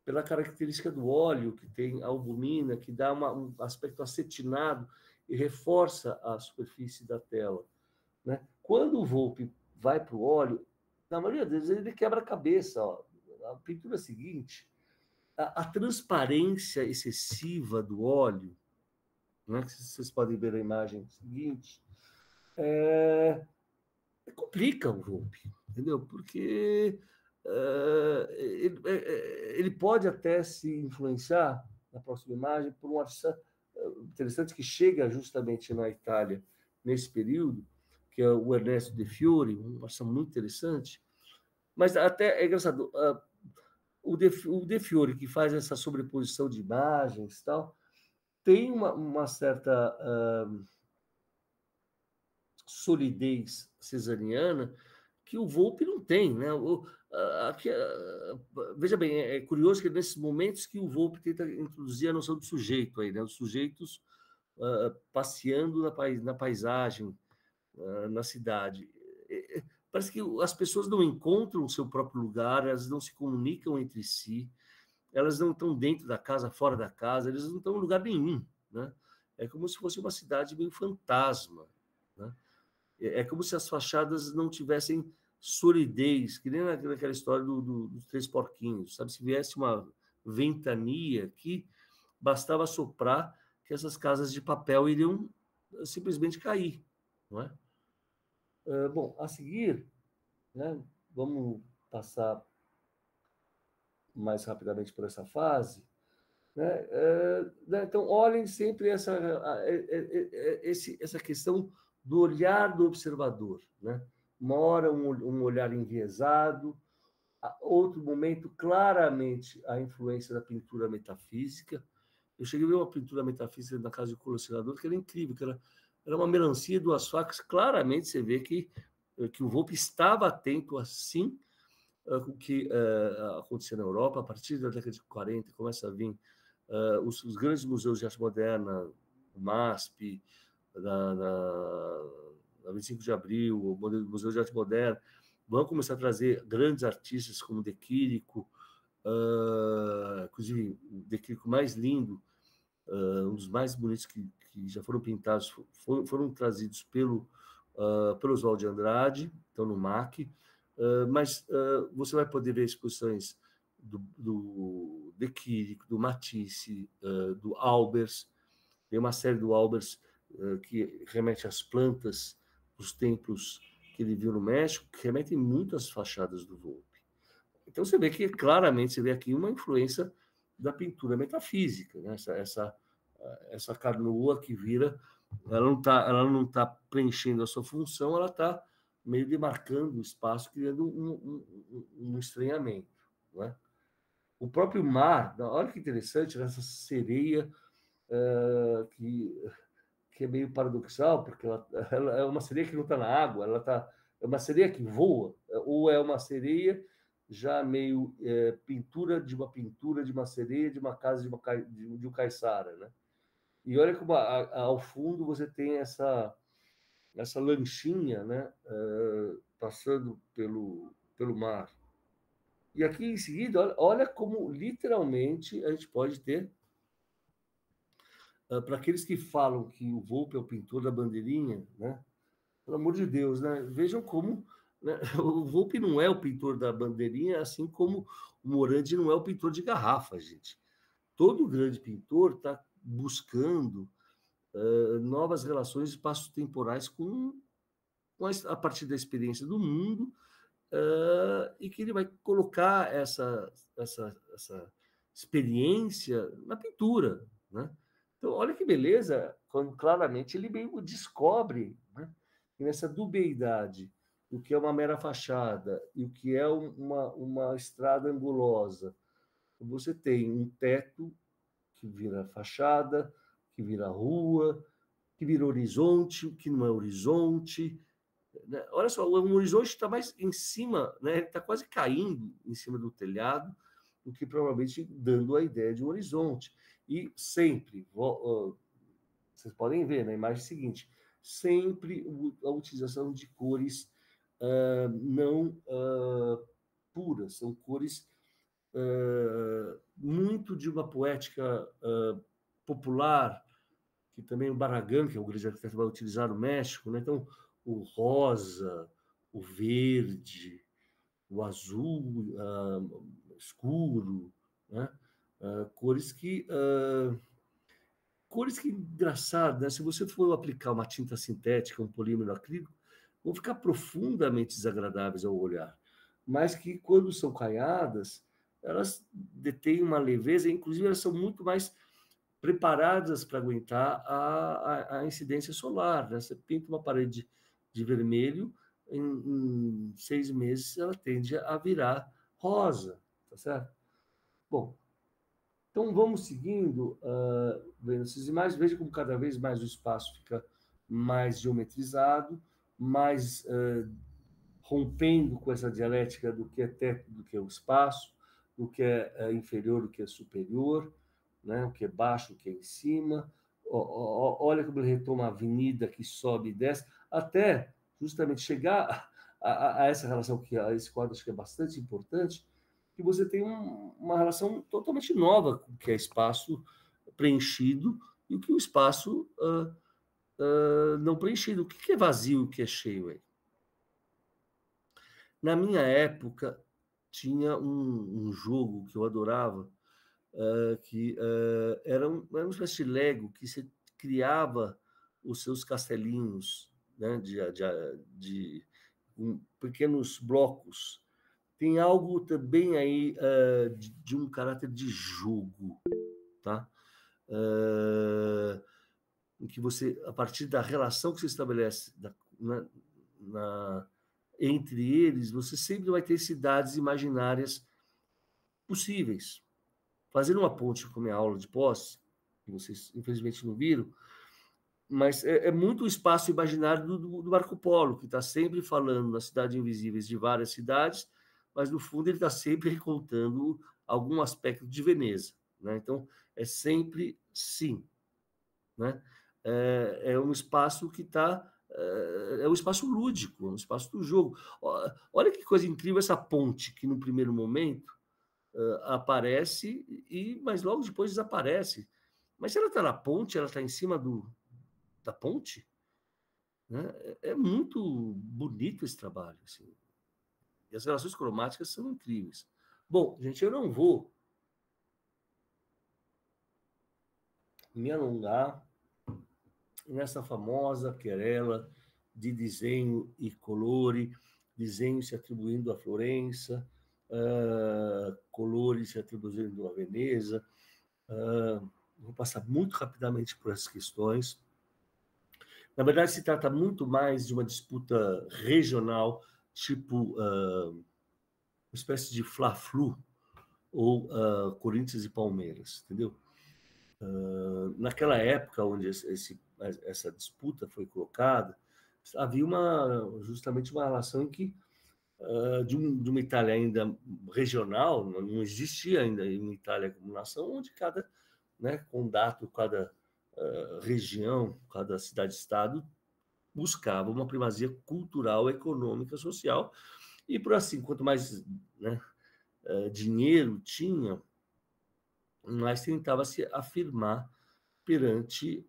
pela característica do óleo, que tem albumina, que dá um aspecto acetinado e reforça a superfície da tela, né? Quando o Volpe vai para o óleo, na maioria das vezes ele quebra a cabeça. Ó. A pintura seguinte, a transparência excessiva do óleo, né, que vocês podem ver na imagem seguinte, complica o Volpe, entendeu? Porque ele pode até se influenciar, na próxima imagem, por um artista interessante que chega justamente na Itália nesse período, que é o Ernesto De Fiori, um artista muito interessante. Mas até é engraçado, o De Fiori, que faz essa sobreposição de imagens e tal, tem uma certa solidez cesariana que o Volpe não tem, né? Veja bem, é curioso que nesses momentos que o Volpe tenta introduzir a noção do sujeito aí, né? Os sujeitos passeando na paisagem, na cidade. Parece que as pessoas não encontram o seu próprio lugar, elas não se comunicam entre si, elas não estão dentro da casa, fora da casa, eles não estão em lugar nenhum, né? É como se fosse uma cidade meio fantasma, né? É como se as fachadas não tivessem solidez, que nem naquela história dos três porquinhos, sabe? Se viesse uma ventania aqui, bastava soprar que essas casas de papel iriam simplesmente cair, não é? Bom, a seguir, né, vamos passar mais rapidamente por essa fase, né? Então, olhem sempre essa questão do olhar do observador, né? Uma hora um olhar enviesado, outro momento claramente a influência da pintura metafísica. Eu cheguei a ver uma pintura metafísica na casa do colecionador que era incrível, que era uma melancia, duas facas. Claramente você vê que o Volpe estava atento assim com o que acontecia na Europa. A partir da década de 40 começa a vir os grandes museus de arte moderna, o MASP, da 25 de Abril, o Museu de Arte Moderna, vão começar a trazer grandes artistas como De Chirico, inclusive o De Chirico mais lindo, um dos mais bonitos que já foram pintados, foram trazidos pelo Oswald de Andrade, então no MAC, mas você vai poder ver exposições do De Chirico, do Matisse, do Albers. Tem uma série do Albers que remete às plantas dos templos que ele viu no México, que remetem muito às fachadas do Volpe. Então você vê que claramente você vê aqui uma influência da pintura metafísica, né? Essa canoa que vira, ela não tá preenchendo a sua função, ela está meio demarcando o espaço, criando um estranhamento, não é? O próprio mar, olha que interessante, essa sereia que é meio paradoxal, porque ela é uma sereia que não está na água, é uma sereia que voa, ou é uma sereia já meio pintura de uma sereia, de uma casa de um caiçara, né? E olha como ao fundo você tem essa lanchinha, né, passando pelo mar. E aqui em seguida, olha como literalmente a gente pode ter, para aqueles que falam que o Volpe é o pintor da bandeirinha, né? Pelo amor de Deus, né? Vejam como, né, o Volpe não é o pintor da bandeirinha, assim como o Morandi não é o pintor de garrafa, gente. Todo grande pintor está buscando novas relações espaço-temporais a partir da experiência do mundo, e que ele vai colocar essa experiência na pintura, né? Então, olha que beleza, quando claramente ele meio descobre, né, nessa dubiedade, o que é uma mera fachada e o que é uma estrada angulosa. Você tem um teto que vira fachada, que vira rua, que vira horizonte, que não é horizonte, né? Olha só, o horizonte está mais em cima, né? Ele está quase caindo em cima do telhado, o que provavelmente dando a ideia de um horizonte. E sempre, vocês podem ver na imagem seguinte, sempre a utilização de cores não puras, são cores muito de uma poética popular, que também o Barragán, que é o grande arquiteto, vai utilizar no México, né? Então, o rosa, o verde, o azul escuro, né? Cores que, engraçado, né? Se você for aplicar uma tinta sintética, um polímero acrílico, vão ficar profundamente desagradáveis ao olhar, mas que, quando são caiadas, elas detêm uma leveza, inclusive elas são muito mais preparadas para aguentar a incidência solar, né? Você pinta uma parede de vermelho, em 6 meses ela tende a virar rosa, tá certo? Bom, então vamos seguindo, vendo essas imagens, veja como cada vez mais o espaço fica mais geometrizado, mais rompendo com essa dialética do que é teto, do que é o espaço, do que é inferior, do que é superior, né? O que é baixo, o que é em cima. Olha como ele retoma a avenida que sobe e desce, até justamente chegar a essa relação, que esse quadro acho que é bastante importante, que você tem uma relação totalmente nova com o que é espaço preenchido e o que o espaço não preenchido. O que é vazio e o que é cheio aí? Na minha época, tinha um jogo que eu adorava, que era uma espécie de Lego, que você criava os seus castelinhos, né, de pequenos blocos. Tem algo também aí de um caráter de jogo, tá? Em que você, a partir da relação que você estabelece entre eles, você sempre vai ter cidades imaginárias possíveis. Fazendo uma ponte com a minha aula de posse, que vocês infelizmente não viram, mas é muito o espaço imaginário do Marco Polo, que está sempre falando das cidades invisíveis de várias cidades, mas no fundo ele está sempre recontando algum aspecto de Veneza, né? Então é sempre sim, né? É um espaço que está é um espaço lúdico, é um espaço do jogo. Olha que coisa incrível essa ponte que no primeiro momento aparece, mas logo depois desaparece. Mas se ela está na ponte, ela está em cima da ponte, né? É muito bonito esse trabalho. Assim. E as relações cromáticas são incríveis. Bom, gente, eu não vou me alongar nessa famosa querela de desenho e colore, desenho se atribuindo a Florença, colore se atribuindo a Veneza. Vou passar muito rapidamente por essas questões. Na verdade, se trata muito mais de uma disputa regional, tipo uma espécie de Fla-Flu ou Corinthians e Palmeiras, entendeu? Naquela época onde essa disputa foi colocada, havia justamente uma relação em que de uma Itália ainda regional, não existia ainda uma Itália como nação, onde cada, né, condato, cada região, cada cidade-estado buscava uma primazia cultural, econômica, social, e por assim, quanto mais, né, dinheiro tinha, mais tentava se afirmar perante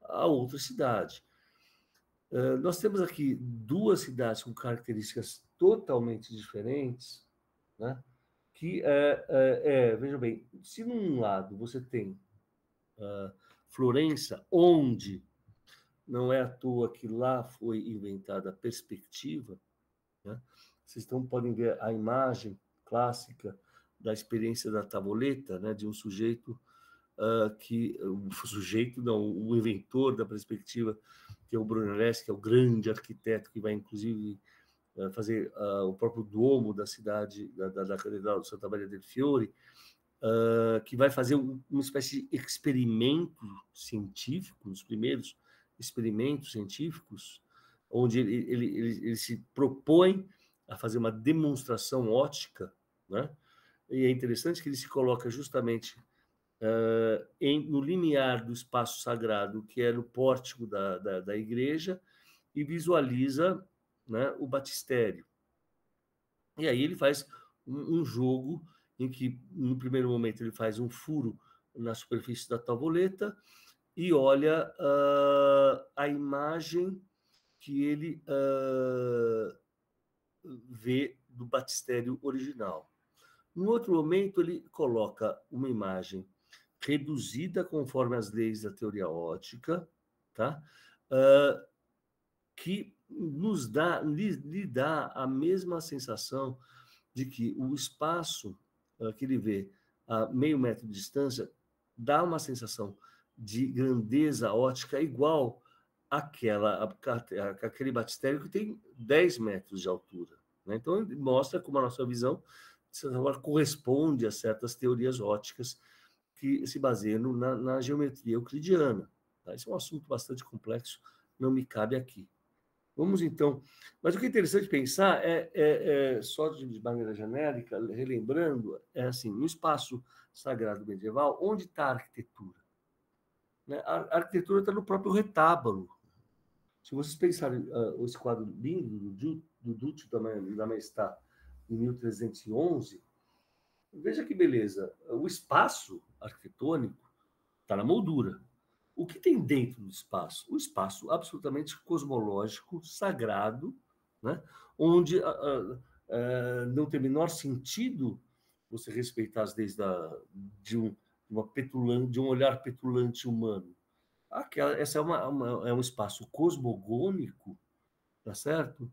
a outra cidade. Nós temos aqui duas cidades com características totalmente diferentes, né? Que veja bem, se num lado você tem Florença, onde não é à toa que lá foi inventada a perspectiva, né? Vocês podem ver a imagem clássica da experiência da tavoleta, né? De um sujeito o sujeito, não, o inventor da perspectiva, que é o Brunelleschi, que é o grande arquiteto que vai, inclusive, fazer o próprio domo da cidade, da Catedral de Santa Maria del Fiore, que vai fazer uma espécie de experimento científico, os primeiros experimentos científicos, onde ele se propõe a fazer uma demonstração ótica, né? E é interessante que ele se coloca justamente no limiar do espaço sagrado, que é no pórtico da igreja, e visualiza, né, o batistério. E aí ele faz um jogo em que, no primeiro momento, ele faz um furo na superfície da tavoleta e olha a imagem que ele vê do batistério original. No outro momento, ele coloca uma imagem reduzida conforme as leis da teoria ótica, tá? Que lhe dá a mesma sensação de que o espaço que ele vê a meio metro de distância dá uma sensação de grandeza ótica igual àquele batistério que tem 10 metros de altura, né? Então, ele mostra como a nossa visão, de certa forma, corresponde a certas teorias óticas que se baseiam na geometria euclidiana. Tá? Esse é um assunto bastante complexo, não me cabe aqui. Vamos então. Mas o que é interessante pensar só de maneira genérica, relembrando, é assim: no espaço sagrado medieval, onde está a arquitetura? Né? A arquitetura está no próprio retábulo. Se vocês pensarem esse quadro lindo do Duccio da Maestà, em 1311, veja que beleza. O espaço arquitetônico está na moldura. O que tem dentro do espaço? O espaço absolutamente cosmológico, sagrado, né? Onde não tem o menor sentido você respeitar as leis de de um olhar petulante humano. Essa é um espaço cosmogônico, tá certo?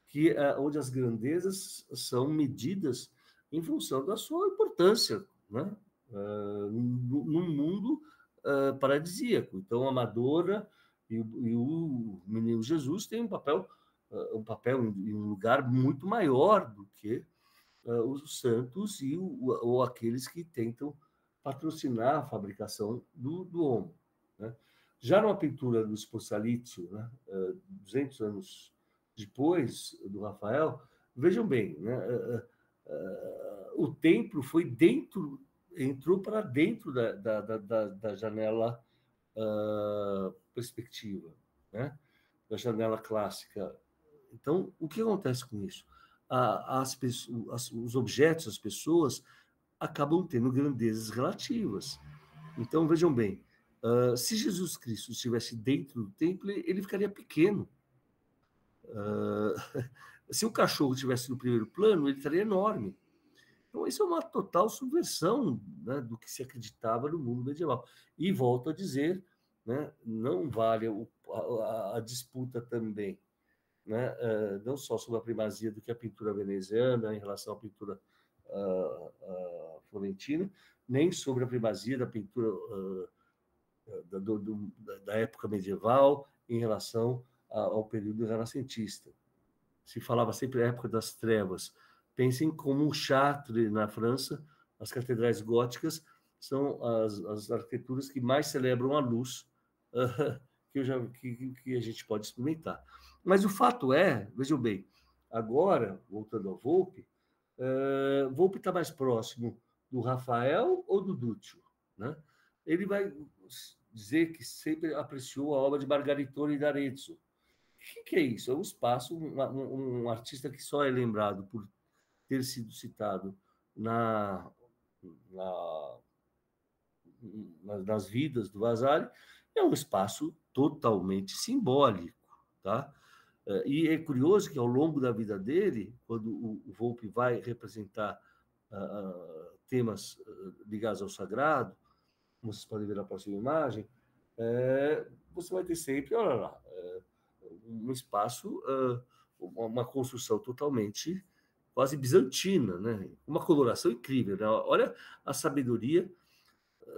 Que onde as grandezas são medidas em função da sua importância, né? Num mundo paradisíaco. Então, a Madonna e o Menino Jesus têm um papel em um lugar muito maior do que os santos ou aqueles que tentam patrocinar a fabricação do homo, né? Já numa pintura do Sposalizio, né, 200 anos depois do Rafael, vejam bem, né, o templo entrou para dentro da janela perspectiva, né, da janela clássica. Então, o que acontece com isso? Os objetos, as pessoas, acabam tendo grandezas relativas. Então, vejam bem, se Jesus Cristo estivesse dentro do templo, ele ficaria pequeno. Se o cachorro estivesse no primeiro plano, ele estaria enorme. Então, isso é uma total subversão, né, do que se acreditava no mundo medieval. E volto a dizer, né, não vale a disputa também, né, não só sobre a primazia do que a pintura veneziana em relação à pintura florentina, nem sobre a primazia da pintura da época medieval em relação ao período renascentista. Se falava sempre a época das trevas. Pensem como Chartres, na França, as catedrais góticas são as arquiteturas que mais celebram a luz que a gente pode experimentar. Mas o fato é, vejam bem, agora, voltando ao Volpe, Volpe está mais próximo do Rafael ou do Duccio, né? Ele vai dizer que sempre apreciou a obra de Margaritone e d'Arezzo. O que é isso? É um espaço, um artista que só é lembrado por ter sido citado na, na, nas vidas do Vasari, é um espaço totalmente simbólico, tá? E é curioso que ao longo da vida dele, quando o Volpe vai representar temas ligados ao sagrado, como vocês podem ver na próxima imagem, você vai ter sempre, olha lá, um espaço, uma construção totalmente quase bizantina, né? Uma coloração incrível, né? Olha a sabedoria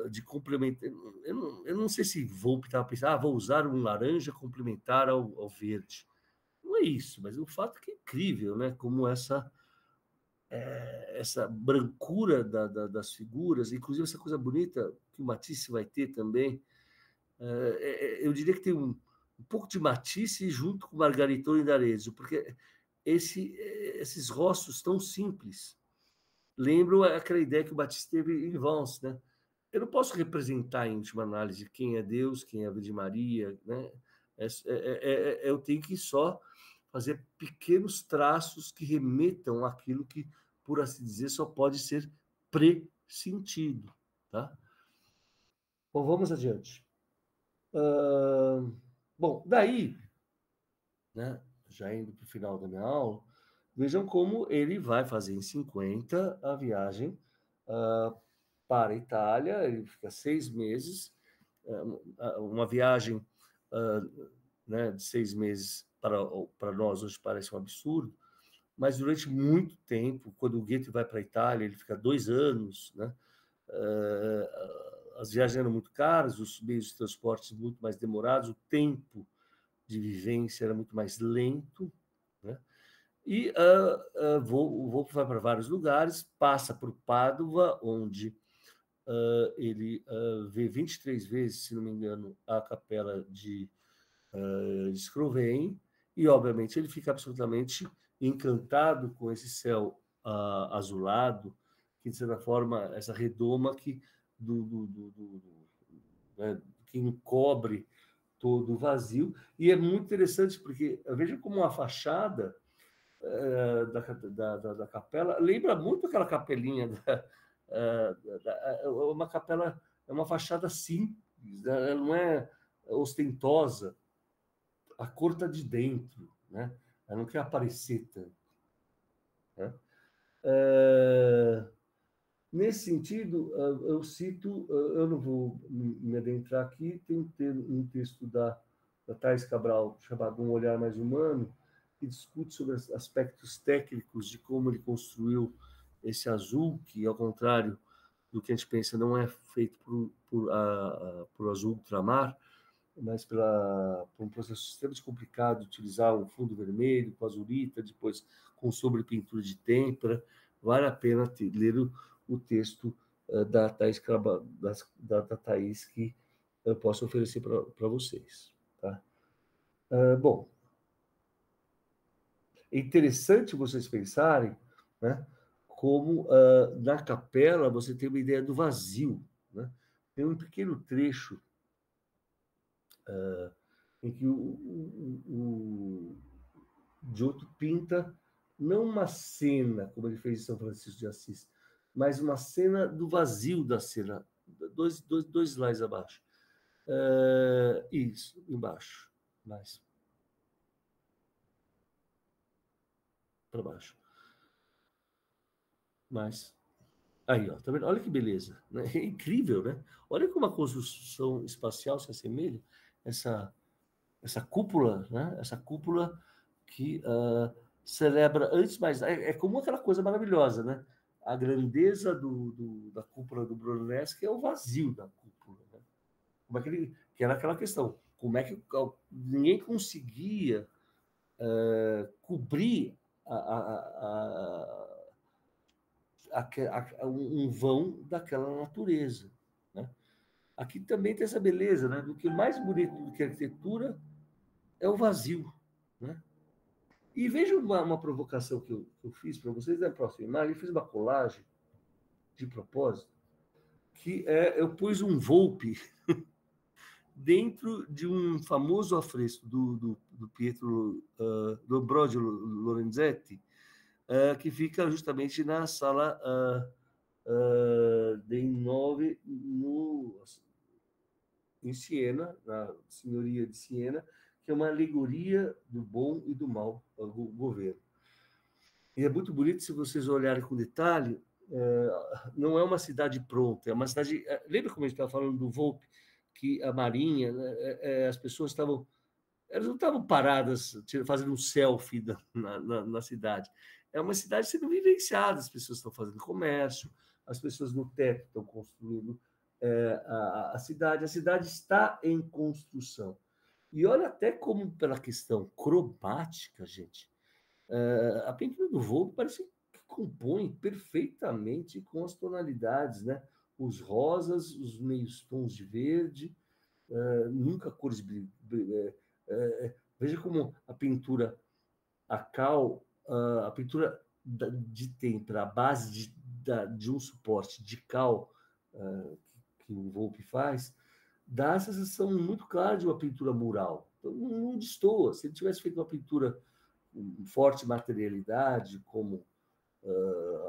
de complementar. Eu não sei se Volpe estava pensando, vou usar um laranja complementar ao verde. Não é isso, mas o fato é que é incrível, né? Como essa brancura das figuras, inclusive essa coisa bonita que o Matisse vai ter também. Eu diria que tem um pouco de Matisse junto com Margaritone e d'Arezzo, porque esses rostos tão simples lembram aquela ideia que o Matisse teve em Vence, né? Eu não posso representar em última análise quem é Deus, quem é a Virgem Maria, né? Eu tenho que só fazer pequenos traços que remetam àquilo que, por assim dizer, só pode ser pressentido, tá? Bom, vamos adiante. Bom, daí, né, já indo para o final da minha aula, vejam como ele vai fazer em 50 a viagem para a Itália, ele fica 6 meses, uma viagem né, de 6 meses para nós hoje parece um absurdo, mas durante muito tempo, quando o Goethe vai para a Itália, ele fica 2 anos, né? As viagens eram muito caras, os meios de transporte muito mais demorados, o tempo de vivência era muito mais lento, né? E o Volpe vai para vários lugares, passa por Pádua, onde ele vê 23 vezes, se não me engano, a capela de Scrovegni, e, obviamente, ele fica absolutamente encantado com esse céu azulado, que, de certa forma, essa redoma né, que encobre todo o vazio. E é muito interessante, porque veja como a fachada da capela lembra muito aquela capelinha uma capela, é uma fachada simples, ela não é ostentosa, a cor está de dentro, né? Ela não quer aparecer tanto, né? Nesse sentido, eu cito, eu não vou me adentrar aqui, tem um texto da Thais Cabral chamado Um Olhar Mais Humano, que discute sobre aspectos técnicos de como ele construiu esse azul, que, ao contrário do que a gente pensa, não é feito por azul ultramar, mas por um processo extremamente complicado de utilizar um fundo vermelho com azulita, depois com sobrepintura de têmpera. Vale a pena ler o texto da Thais que eu posso oferecer para vocês. Tá? Bom, é interessante vocês pensarem, né, como na capela você tem uma ideia do vazio. Né? Tem um pequeno trecho em que o Giotto pinta não uma cena, como ele fez em São Francisco de Assis, mas uma cena do vazio da cena. Dois slides abaixo. Isso, embaixo. Mais. para baixo. Mas, aí, ó, tá vendo? Olha que beleza, né? É incrível, né? Olha como a construção espacial se assemelha, essa, essa cúpula, né? Essa cúpula que celebra, antes de mais, é como aquela coisa maravilhosa, né? A grandeza da cúpula do Brunelleschi é o vazio da cúpula, né? Como é que era aquela questão, como é que ninguém conseguia cobrir um vão daquela natureza, né? Aqui também tem essa beleza, né? Do que mais bonito do que a arquitetura é o vazio, né? E veja uma provocação que eu fiz para vocês na próxima imagem. Eu fiz uma colagem de propósito, que eu pus um Volpe dentro de um famoso afresco do Pietro do Ambrogio Lorenzetti, que fica justamente na sala dei 9 em Siena, na Senhoria de Siena, que é uma alegoria do bom e do mau governo. E é muito bonito se vocês olharem com detalhe. Não é uma cidade pronta, é uma cidade. Lembra como a gente estava falando do Volpe, que a Marinha, as pessoas estavam. Elas não estavam paradas fazendo um selfie na cidade. É uma cidade sendo vivenciada, as pessoas estão fazendo comércio, as pessoas no teto estão construindo a cidade. A cidade está em construção. E olha até como, pela questão cromática, gente, a pintura do Volpe parece que compõe perfeitamente com as tonalidades, né? Os rosas, os meios tons de verde, nunca cores. Veja como a pintura, a cal, a pintura de tempera, a base de um suporte de cal que o Volpe faz, dá a sensação muito clara de uma pintura mural. Então, não destoa. Se ele tivesse feito uma pintura com forte materialidade, como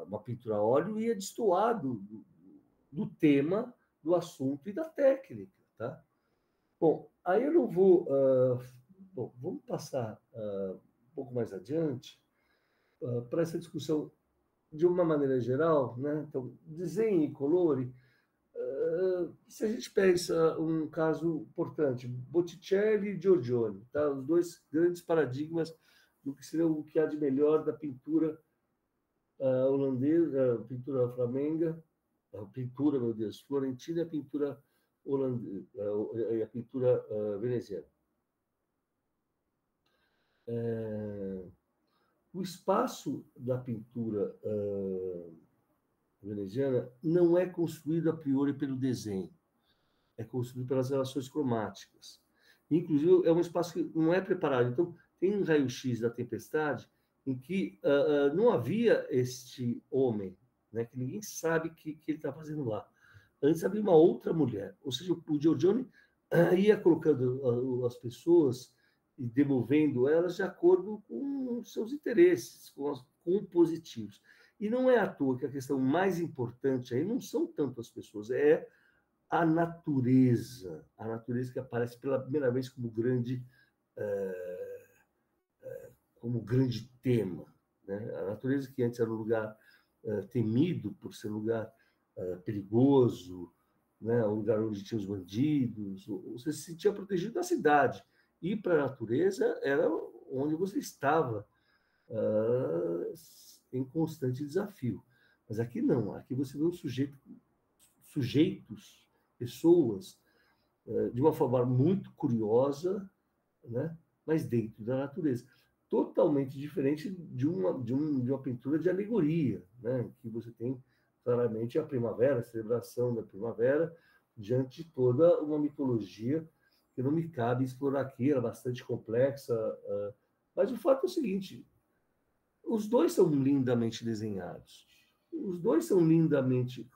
uma pintura a óleo, ia destoar do tema, do assunto e da técnica, tá? Bom, aí eu não vou. Bom, vamos passar um pouco mais adiante para essa discussão de uma maneira geral, né? Então, desenho e colore. Se a gente pensa um caso importante, Botticelli e Giorgione, tá? Os dois grandes paradigmas do que seria o que há de melhor da pintura holandesa, a pintura flamenga, a pintura, meu Deus, florentina e a pintura holandesa, a pintura veneziana. O espaço da pintura veneziana não é construído a priori pelo desenho, é construído pelas relações cromáticas. Inclusive, é um espaço que não é preparado. Então, tem um raio-x da tempestade em que não havia este homem, né, que ninguém sabe que ele está fazendo lá. Antes havia uma outra mulher. Ou seja, o Giorgione ia colocando as pessoas e demovendo elas de acordo com os seus interesses, com os compositivos. E não é à toa que a questão mais importante aí não são tanto as pessoas, é a natureza que aparece pela primeira vez como grande tema, né? A natureza que antes era um lugar temido por ser um lugar perigoso, né? Um lugar onde tinha os bandidos, você se sentia protegido da cidade. Ir para a natureza era onde você estava em constante desafio. Mas aqui não, aqui você vê sujeitos, pessoas, de uma forma muito curiosa, né? Mas dentro da natureza. Totalmente diferente de uma pintura de alegoria, né? Que você tem claramente a primavera, a celebração da primavera, diante de toda uma mitologia que não me cabe explorar aqui, ela é bastante complexa, mas o fato é o seguinte, os dois são lindamente desenhados, os dois são lindamente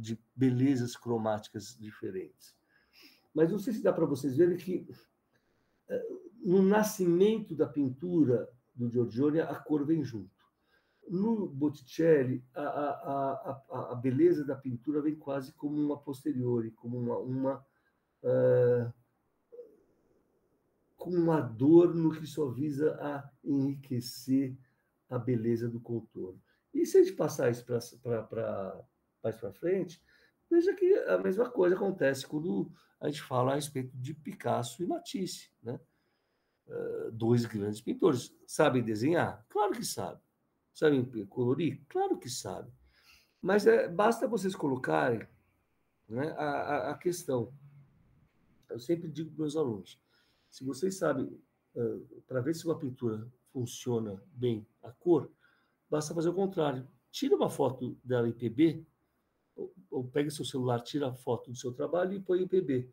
de belezas cromáticas diferentes. Mas não sei se dá para vocês verem que no nascimento da pintura do Giorgione, a cor vem junto. No Botticelli, a beleza da pintura vem quase como uma posteriori, como com um adorno que só visa a enriquecer a beleza do contorno. E se a gente passar isso mais para frente, veja que a mesma coisa acontece quando a gente fala a respeito de Picasso e Matisse, né? Dois grandes pintores. Sabem desenhar? Claro que sabem. Sabem colorir? Claro que sabem. Mas basta vocês colocarem, né, a questão. Eu sempre digo para os meus alunos, se vocês sabem, para ver se uma pintura funciona bem a cor, basta fazer o contrário. Tira uma foto dela em PB, ou pegue seu celular, tira a foto do seu trabalho e põe em PB.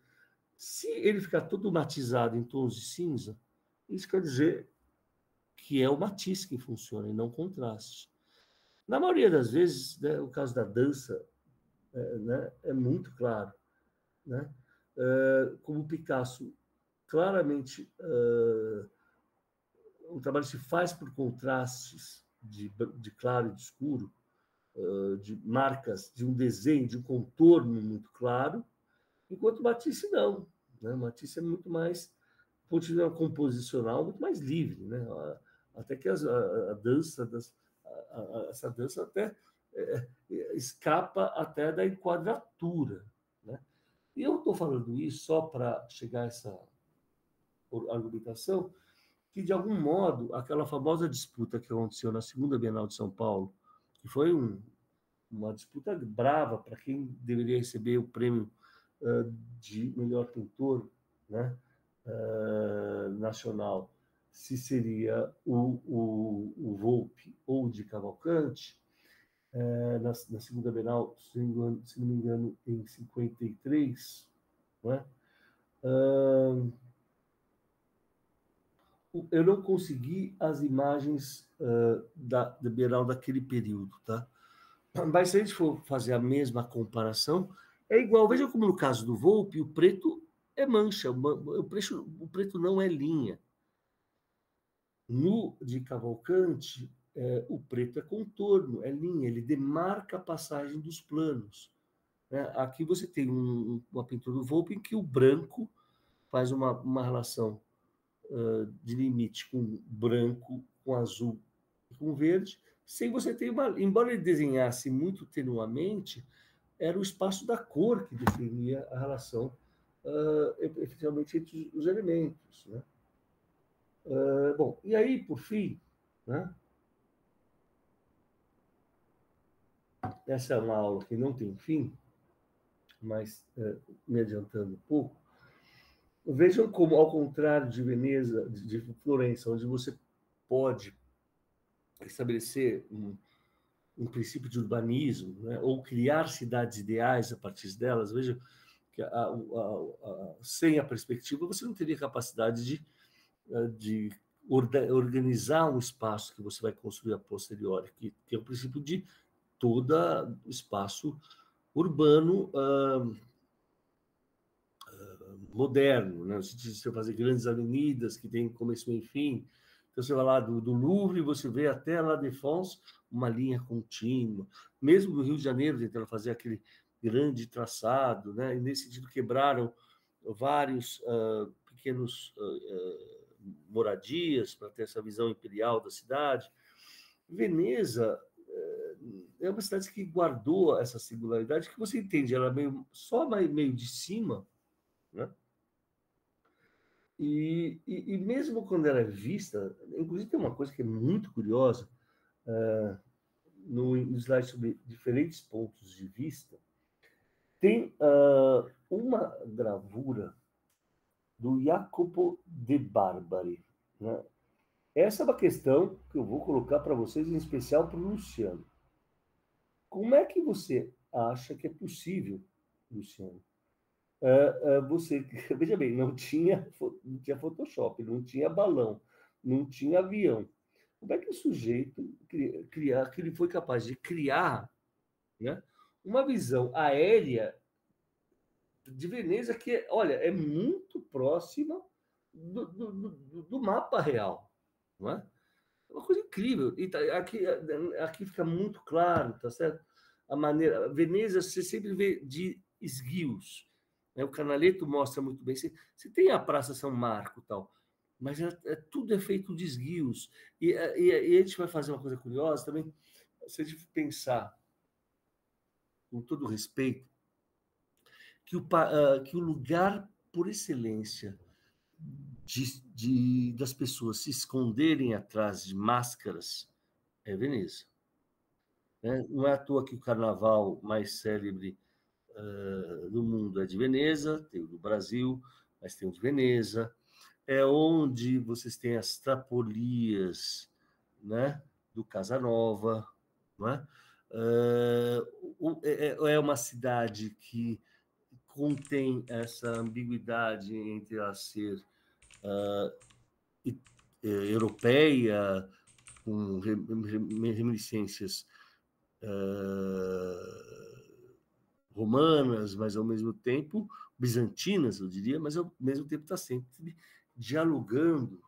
Se ele ficar todo matizado em tons de cinza, isso quer dizer que é o matiz que funciona e não o contraste. Na maioria das vezes, né, o caso da dança, né, é muito claro, né? Como o Picasso claramente o trabalho se faz por contrastes de claro e de escuro, de marcas, de um desenho, de um contorno muito claro, enquanto Matisse não. Né? Matisse é muito mais, do ponto de vista composicional, muito mais livre. Né? Até que a dança, essa dança até escapa até da enquadratura. Né? E eu estou falando isso só para chegar a essa argumentação, que, de algum modo, aquela famosa disputa que aconteceu na Segunda Bienal de São Paulo, que foi uma disputa brava para quem deveria receber o prêmio de melhor pintor, né, nacional, se seria o Volpi ou o de Cavalcante, na Segunda Bienal, se não me engano, em 53, né? Eu não consegui as imagens da Bienal daquele período, tá? Mas se a gente for fazer a mesma comparação, é igual. Veja como no caso do Volpi, o preto é mancha, o preto não é linha. No de Cavalcante, o preto é contorno, é linha, ele demarca a passagem dos planos. Aqui você tem uma pintura do Volpi em que o branco faz uma relação de limite com branco, com azul e com verde, sem você ter embora ele desenhasse muito tenuamente, era o espaço da cor que definia a relação efetivamente entre os elementos. Né? Bom, e aí, por fim, né? Essa é uma aula que não tem fim, mas me adiantando um pouco, vejam como, ao contrário de Veneza, de Florença, onde você pode estabelecer um princípio de urbanismo, né? Ou criar cidades ideais a partir delas. Veja que sem a perspectiva você não teria capacidade de organizar um espaço que você vai construir a posteriori, que é o princípio de todo o espaço urbano moderno, né? Você fazer grandes avenidas que têm começo, meio e fim. Então, você vai lá do Louvre, você vê até La Défense uma linha contínua. Mesmo no Rio de Janeiro, tentando fazer aquele grande traçado, né? E, nesse sentido, quebraram vários pequenos moradias para ter essa visão imperial da cidade. Veneza é uma cidade que guardou essa singularidade, que você entende, ela só meio de cima, né? E mesmo quando ela é vista, inclusive tem uma coisa que é muito curiosa, no slide sobre diferentes pontos de vista, tem uma gravura do Jacopo de Barbari. Né? Essa é uma questão que eu vou colocar para vocês, em especial para o Luciano. Como é que você acha que é possível, Luciano, você, veja bem, não tinha Photoshop, não tinha balão, não tinha avião. Como é que o sujeito que ele foi capaz de criar, né, uma visão aérea de Veneza que, olha, é muito próxima do mapa real, não é? É uma coisa incrível. E aqui fica muito claro, tá certo? A maneira, Veneza você sempre vê de esguios. Né? O Canaletto mostra muito bem. Você tem a Praça São Marco, tal. mas tudo é feito de esguios. E a gente vai fazer uma coisa curiosa também, se a gente pensar, com todo respeito, que o lugar por excelência das pessoas se esconderem atrás de máscaras é Veneza. Né? Não é à toa que o carnaval mais célebre do mundo é de Veneza, tem o do Brasil, mas tem o de Veneza. É onde vocês têm as trapolias, né, do Casanova, né? É uma cidade que contém essa ambiguidade entre ela ser europeia, com reminiscências romanas, mas ao mesmo tempo bizantinas, eu diria, mas ao mesmo tempo está sempre dialogando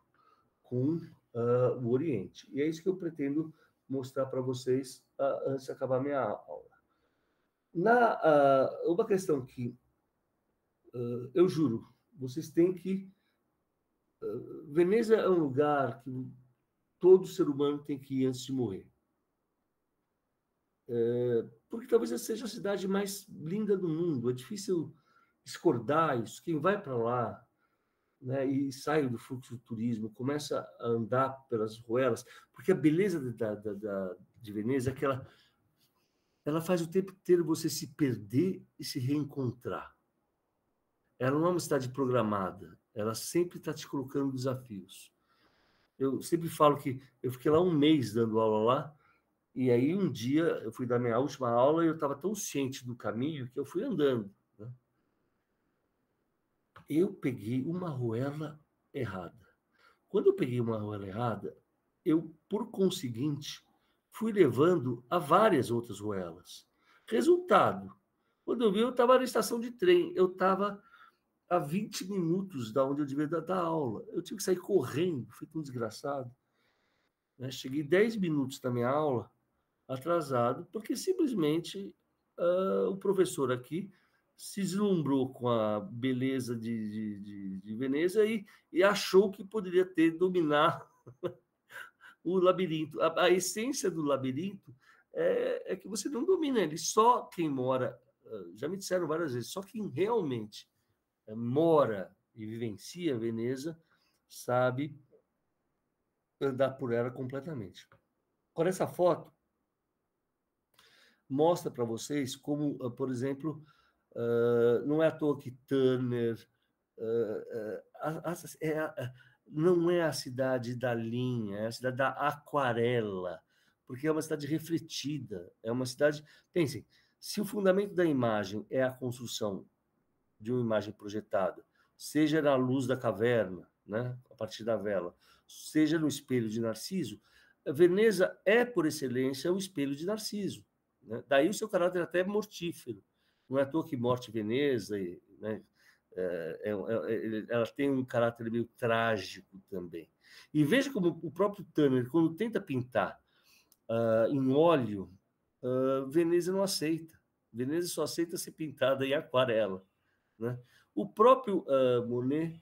com o Oriente. E é isso que eu pretendo mostrar para vocês antes de acabar minha aula. Uma questão que eu juro, vocês têm que. Veneza é um lugar que todo ser humano tem que ir antes de morrer. Porque talvez essa seja a cidade mais linda do mundo. É difícil discordar isso. Quem vai para lá, né, e sai do fluxo do turismo, começa a andar pelas ruelas, porque a beleza de Veneza é que ela faz o tempo inteiro você se perder e se reencontrar. Ela não é uma cidade programada, ela sempre está te colocando desafios. Eu sempre falo que eu fiquei lá um mês dando aula lá, e aí um dia eu fui dar minha última aula e eu estava tão ciente do caminho que eu fui andando. Né? Eu peguei uma ruela errada. Quando eu peguei uma ruela errada, eu, por conseguinte, fui levando a várias outras ruelas. Resultado, quando eu vi, eu estava na estação de trem, eu estava a 20 minutos da onde eu devia dar aula. Eu tive que sair correndo, feito um desgraçado. Né? Cheguei 10 minutos da minha aula atrasado, porque simplesmente o professor aqui se deslumbrou com a beleza de Veneza e achou que poderia dominar o labirinto. A essência do labirinto é que você não domina ele. Só quem mora, já me disseram várias vezes, só quem realmente mora e vivencia Veneza sabe andar por ela completamente. Agora, essa foto mostra para vocês como, por exemplo, não é à toa que Turner não é a cidade da linha, é a cidade da aquarela, porque é uma cidade refletida, é uma cidade... Pensem, se o fundamento da imagem é a construção de uma imagem projetada, seja na luz da caverna, né, a partir da vela, seja no espelho de Narciso, Veneza é, por excelência, o espelho de Narciso. Né? Daí o seu caráter até mortífero. Não é à toa que Morte Veneza, né, ela tem um caráter meio trágico também. E veja como o próprio Turner, quando tenta pintar em óleo, Veneza não aceita. Veneza só aceita ser pintada em aquarela. Né? O próprio Monet,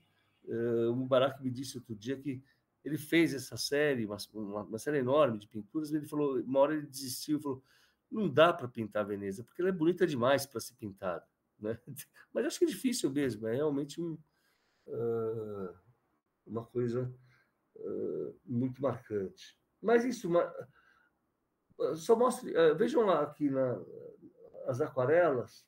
o Mubarak me disse outro dia que ele fez essa série, uma série enorme de pinturas, e ele falou, uma hora ele desistiu e falou, não dá para pintar Veneza, porque ela é bonita demais para ser pintada. Né? Mas acho que é difícil mesmo, é realmente uma coisa muito marcante. Mas isso, só mostre, vejam lá aqui as aquarelas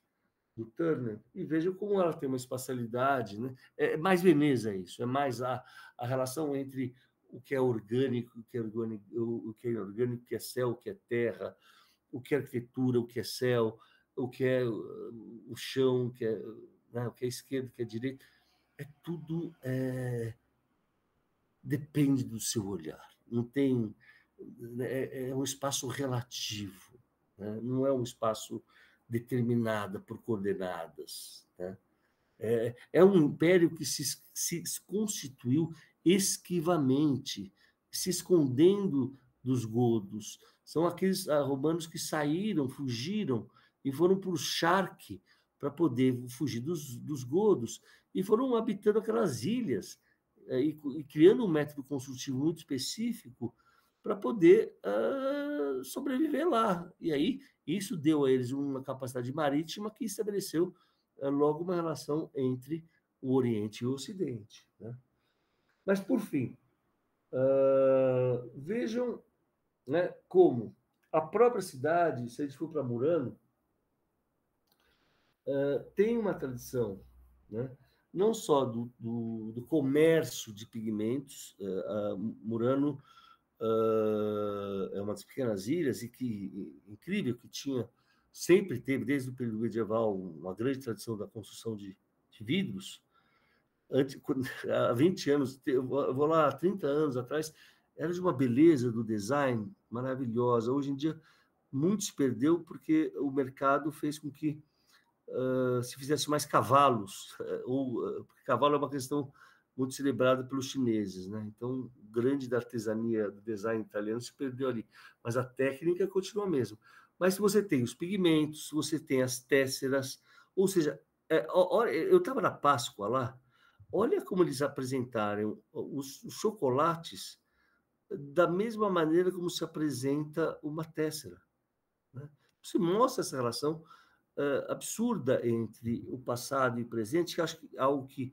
do Turner e vejam como ela tem uma espacialidade, né? É mais Veneza isso, é mais a relação entre o que é orgânico, o que é orgânico, o que é inorgânico, o que é céu, o que é terra, o que é arquitetura, o que é céu, o que é o chão, né, o que é esquerda, o que é direita, tudo depende do seu olhar. Não tem é um espaço relativo, né? Não é um espaço determinado por coordenadas. Né? É um império que se constituiu esquivamente, se escondendo dos godos. São aqueles romanos que saíram, fugiram e foram para o charque para poder fugir dos godos e foram habitando aquelas ilhas. e criando um método construtivo muito específico para poder sobreviver lá. E aí, isso deu a eles uma capacidade marítima que estabeleceu logo uma relação entre o Oriente e o Ocidente, né? Mas, por fim, vejam, né, como a própria cidade, se a gente for para Murano, tem uma tradição, né, não só do comércio de pigmentos. Murano é uma das pequenas ilhas e que incrível que sempre teve, desde o período medieval, uma grande tradição da construção de vidros. Há 20 anos, eu vou lá, 30 anos atrás, era de uma beleza do design maravilhosa. Hoje em dia, muito se perdeu porque o mercado fez com que se fizesse mais cavalos, porque cavalo é uma questão muito celebrada pelos chineses, né? Então, grande da artesania do design italiano se perdeu ali, mas a técnica continua a mesma. Mas se você tem os pigmentos, você tem as tésseras, ou seja, eu estava na Páscoa lá, olha como eles apresentaram os chocolates da mesma maneira como se apresenta uma tessera, né? Você mostra essa relação absurda entre o passado e o presente, que acho que é algo que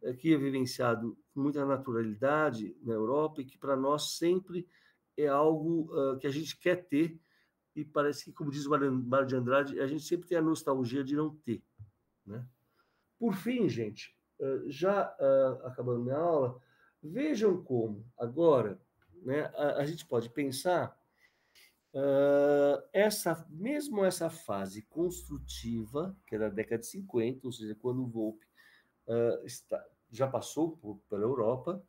é vivenciado com muita naturalidade na Europa e que para nós sempre é algo que a gente quer ter, e parece que, como diz o Mário de Andrade, a gente sempre tem a nostalgia de não ter, né? Por fim, gente, já acabando minha aula, vejam como agora, né, a gente pode pensar mesmo essa fase construtiva, que é da década de 50, ou seja, quando o Volpi já passou pela Europa.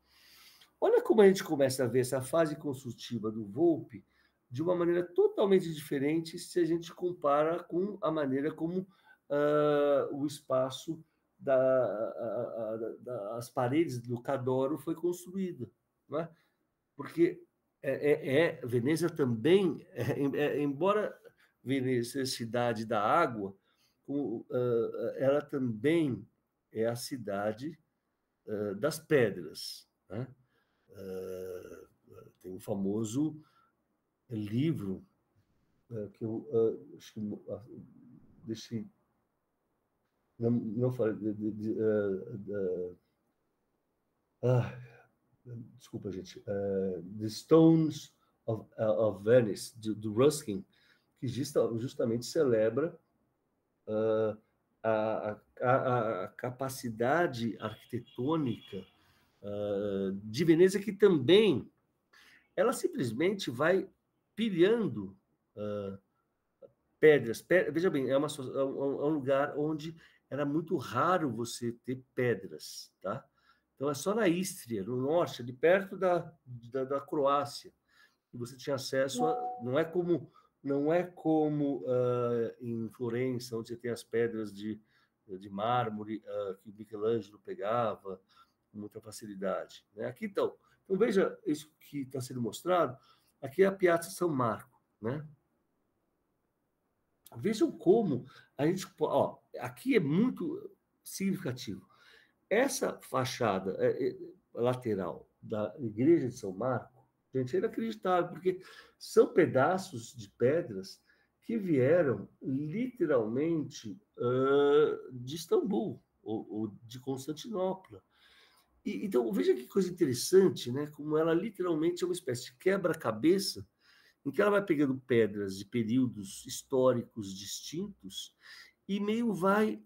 Olha como a gente começa a ver essa fase construtiva do Volpi de uma maneira totalmente diferente se a gente compara com a maneira como o espaço das paredes do Cadoro foi construída, não é? Porque Veneza também, embora Veneza seja cidade da água, ela também é a cidade das pedras, né? Tem um famoso livro que eu acho que deixei, não falei desculpa, gente, The Stones of Venice, do Ruskin, que justamente celebra a capacidade arquitetônica de Veneza, que também ela simplesmente vai pilhando pedras. Veja bem, é um lugar onde era muito raro você ter pedras, tá? Então é só na Ístria, no norte, ali perto da Croácia, que você tinha acesso a. Não é como em Florença, onde você tem as pedras de mármore que o Michelangelo pegava com muita facilidade, né? Aqui então veja isso que está sendo mostrado. Aqui é a Piazza São Marco, né? Vejam como a gente. Aqui é muito significativo. Essa fachada lateral da igreja de São Marco, gente, é inacreditável, porque são pedaços de pedras que vieram literalmente de Istambul ou de Constantinopla. Então, veja que coisa interessante, né? Como ela literalmente é uma espécie de quebra-cabeça em que ela vai pegando pedras de períodos históricos distintos e meio vai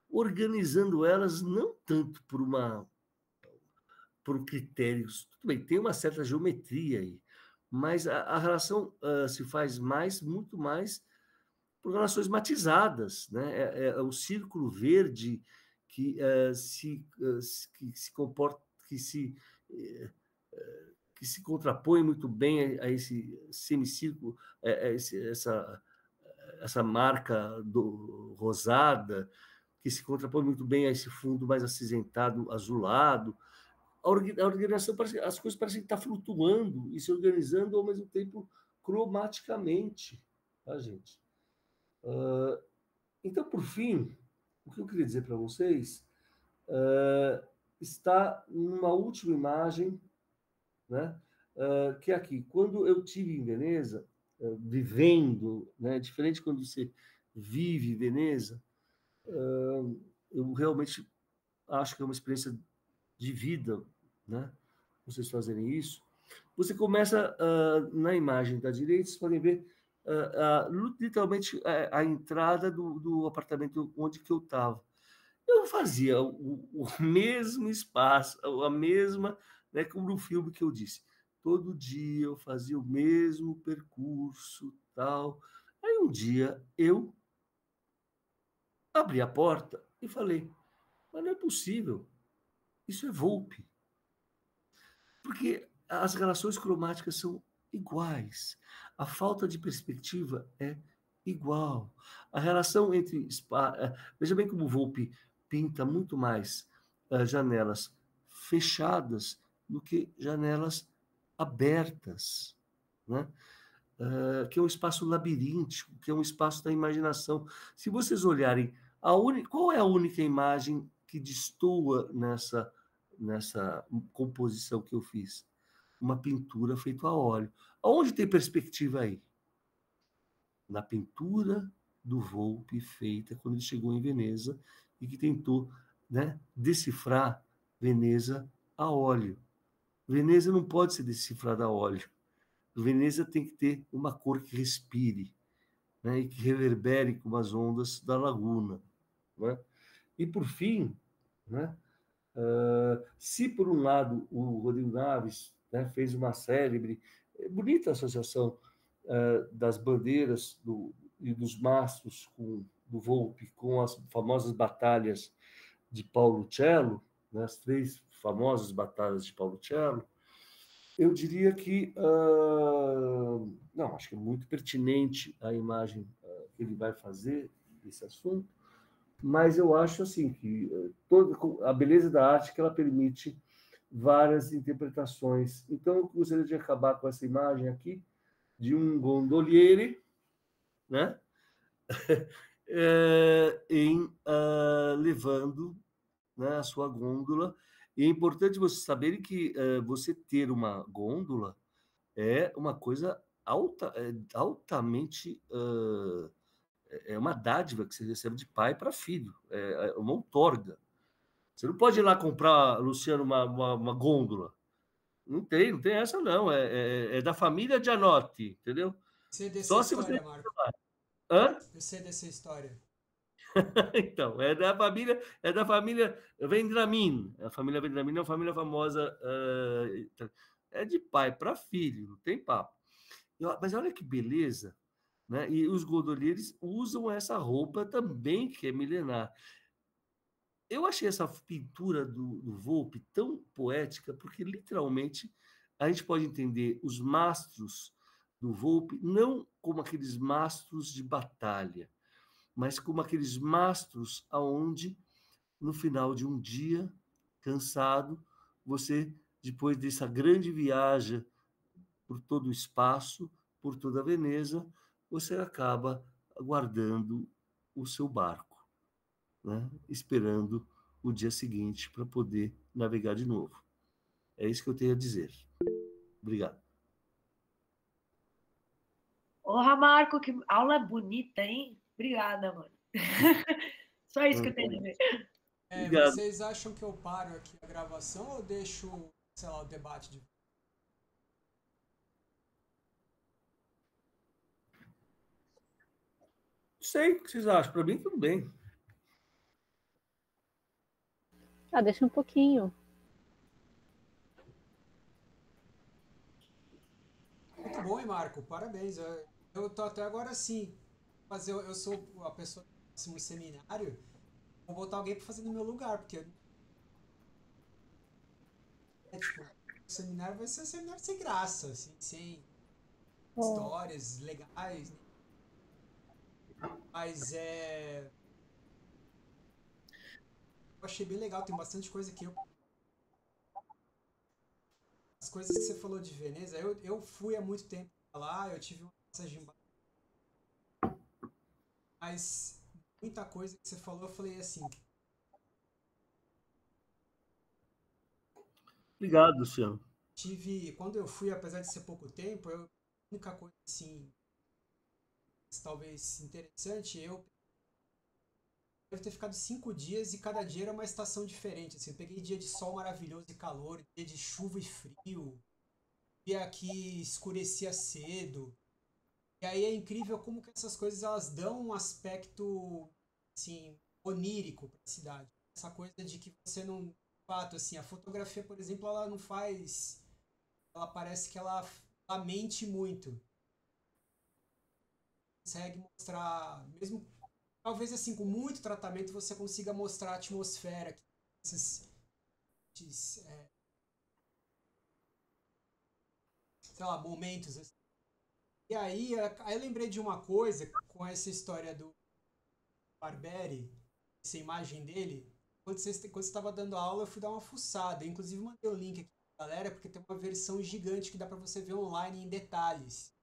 organizando elas não tanto por critérios. Tudo bem, tem uma certa geometria aí, mas a relação se faz muito mais por relações matizadas, né? O círculo verde que se comporta, que se contrapõe muito bem a esse semicírculo, essa marca rosada, que se contrapõe muito bem a esse fundo mais acinzentado, azulado. A organização as coisas parecem estar flutuando e se organizando ao mesmo tempo cromaticamente, tá, gente? Então, por fim, o que eu queria dizer para vocês, está numa última imagem, né? Que é aqui. Quando eu tive em Veneza, vivendo, né? Diferente quando você vive em Veneza, eu realmente acho que é uma experiência de vida, né? Vocês fazerem isso. Você começa na imagem da direita, vocês podem ver literalmente a entrada do apartamento onde que eu estava. Eu fazia o mesmo espaço, a mesma, né, como no filme que eu disse. Todo dia eu fazia o mesmo percurso, tal. Aí um dia eu abri a porta e falei, mas não é possível, isso é Volpe. Porque as relações cromáticas são iguais. A falta de perspectiva é igual. A relação entre. Veja bem como o Volpe pinta muito mais janelas fechadas do que janelas abertas, né? Que é um espaço labiríntico, que é um espaço da imaginação. Se vocês olharem, qual é a única imagem que destoa nessa composição que eu fiz? Uma pintura feita a óleo. Aonde tem perspectiva aí? Na pintura do Volpe feita quando ele chegou em Veneza e que tentou, né, decifrar Veneza a óleo. Veneza não pode ser decifrada a óleo. Veneza tem que ter uma cor que respire, né, e que reverbere com as ondas da laguna. Né? E, por fim, né, se, por um lado, o Rodrigo Naves, né, fez uma célebre, bonita associação das bandeiras e dos mastros do Volpe com as famosas batalhas de Paulo Cello, né, as 3 famosas batalhas de Paulo Cello, eu diria que não, acho que é muito pertinente a imagem que ele vai fazer desse assunto, mas eu acho assim que toda a beleza da arte que ela permite várias interpretações. Então, eu gostaria de acabar com essa imagem aqui de um gondoliere, né? Levando, né, a sua gôndola. E é importante vocês saberem que você ter uma gôndola é uma coisa altamente é uma dádiva que você recebe de pai para filho, é uma outorga. Você não pode ir lá comprar, Luciano, uma gôndola. Não tem essa, não. É da família Gianotti, entendeu? Sei dessa Só se você. história, Marco. Hã? Eu sei dessa história. Então, é da família Vendramin. A família Vendramin é uma família famosa. É de pai para filho, não tem papo. Mas olha que beleza, né? E os gondoleiros usam essa roupa também, que é milenar. Eu achei essa pintura do Volpe tão poética, porque literalmente a gente pode entender os mastros do Volpe não como aqueles mastros de batalha, mas como aqueles mastros aonde, no final de um dia, cansado, você, depois dessa grande viagem por todo o espaço, por toda a Veneza, você acaba guardando o seu barco, né? Esperando o dia seguinte para poder navegar de novo. É isso que eu tenho a dizer. Obrigado. Porra, Marco, que aula bonita, hein? Obrigada, mano. Só isso que eu tenho a dizer. Obrigado. Vocês acham que eu paro aqui a gravação ou deixo, sei lá, o debate de. Não sei o que vocês acham. Para mim, tudo bem. Deixa um pouquinho. Muito bom, hein, Marco? Parabéns. Eu tô até agora assim. Mas eu sou a pessoa que faz um seminário. Vou botar alguém para fazer no meu lugar, porque tipo, o seminário vai ser um seminário sem graça, assim, sem histórias legais, né? Mas eu achei bem legal, tem bastante coisa que as coisas que você falou de Veneza, eu fui há muito tempo lá, eu tive uma passagem, mas muita coisa que você falou, eu falei assim, Obrigado, Luciano. Quando eu fui, apesar de ser pouco tempo, a única coisa assim, talvez interessante, eu deve ter ficado 5 dias e cada dia era uma estação diferente. Assim, eu peguei dia de sol maravilhoso e calor, dia de chuva e frio, dia que escurecia cedo. E aí é incrível como que essas coisas elas dão um aspecto assim onírico para a cidade. Essa coisa de que você não, de fato, assim, a fotografia, por exemplo, ela não faz, ela parece que ela mente muito. Consegue mostrar, mesmo talvez assim com muito tratamento você consiga mostrar a atmosfera, esses, sei lá, momentos assim. E aí eu lembrei de uma coisa com essa história do Barberi, essa imagem dele. Quando você estava dando aula, eu fui dar uma fuçada. Eu, inclusive, mandei o link aqui pra galera, porque tem uma versão gigante que dá para você ver online em detalhes.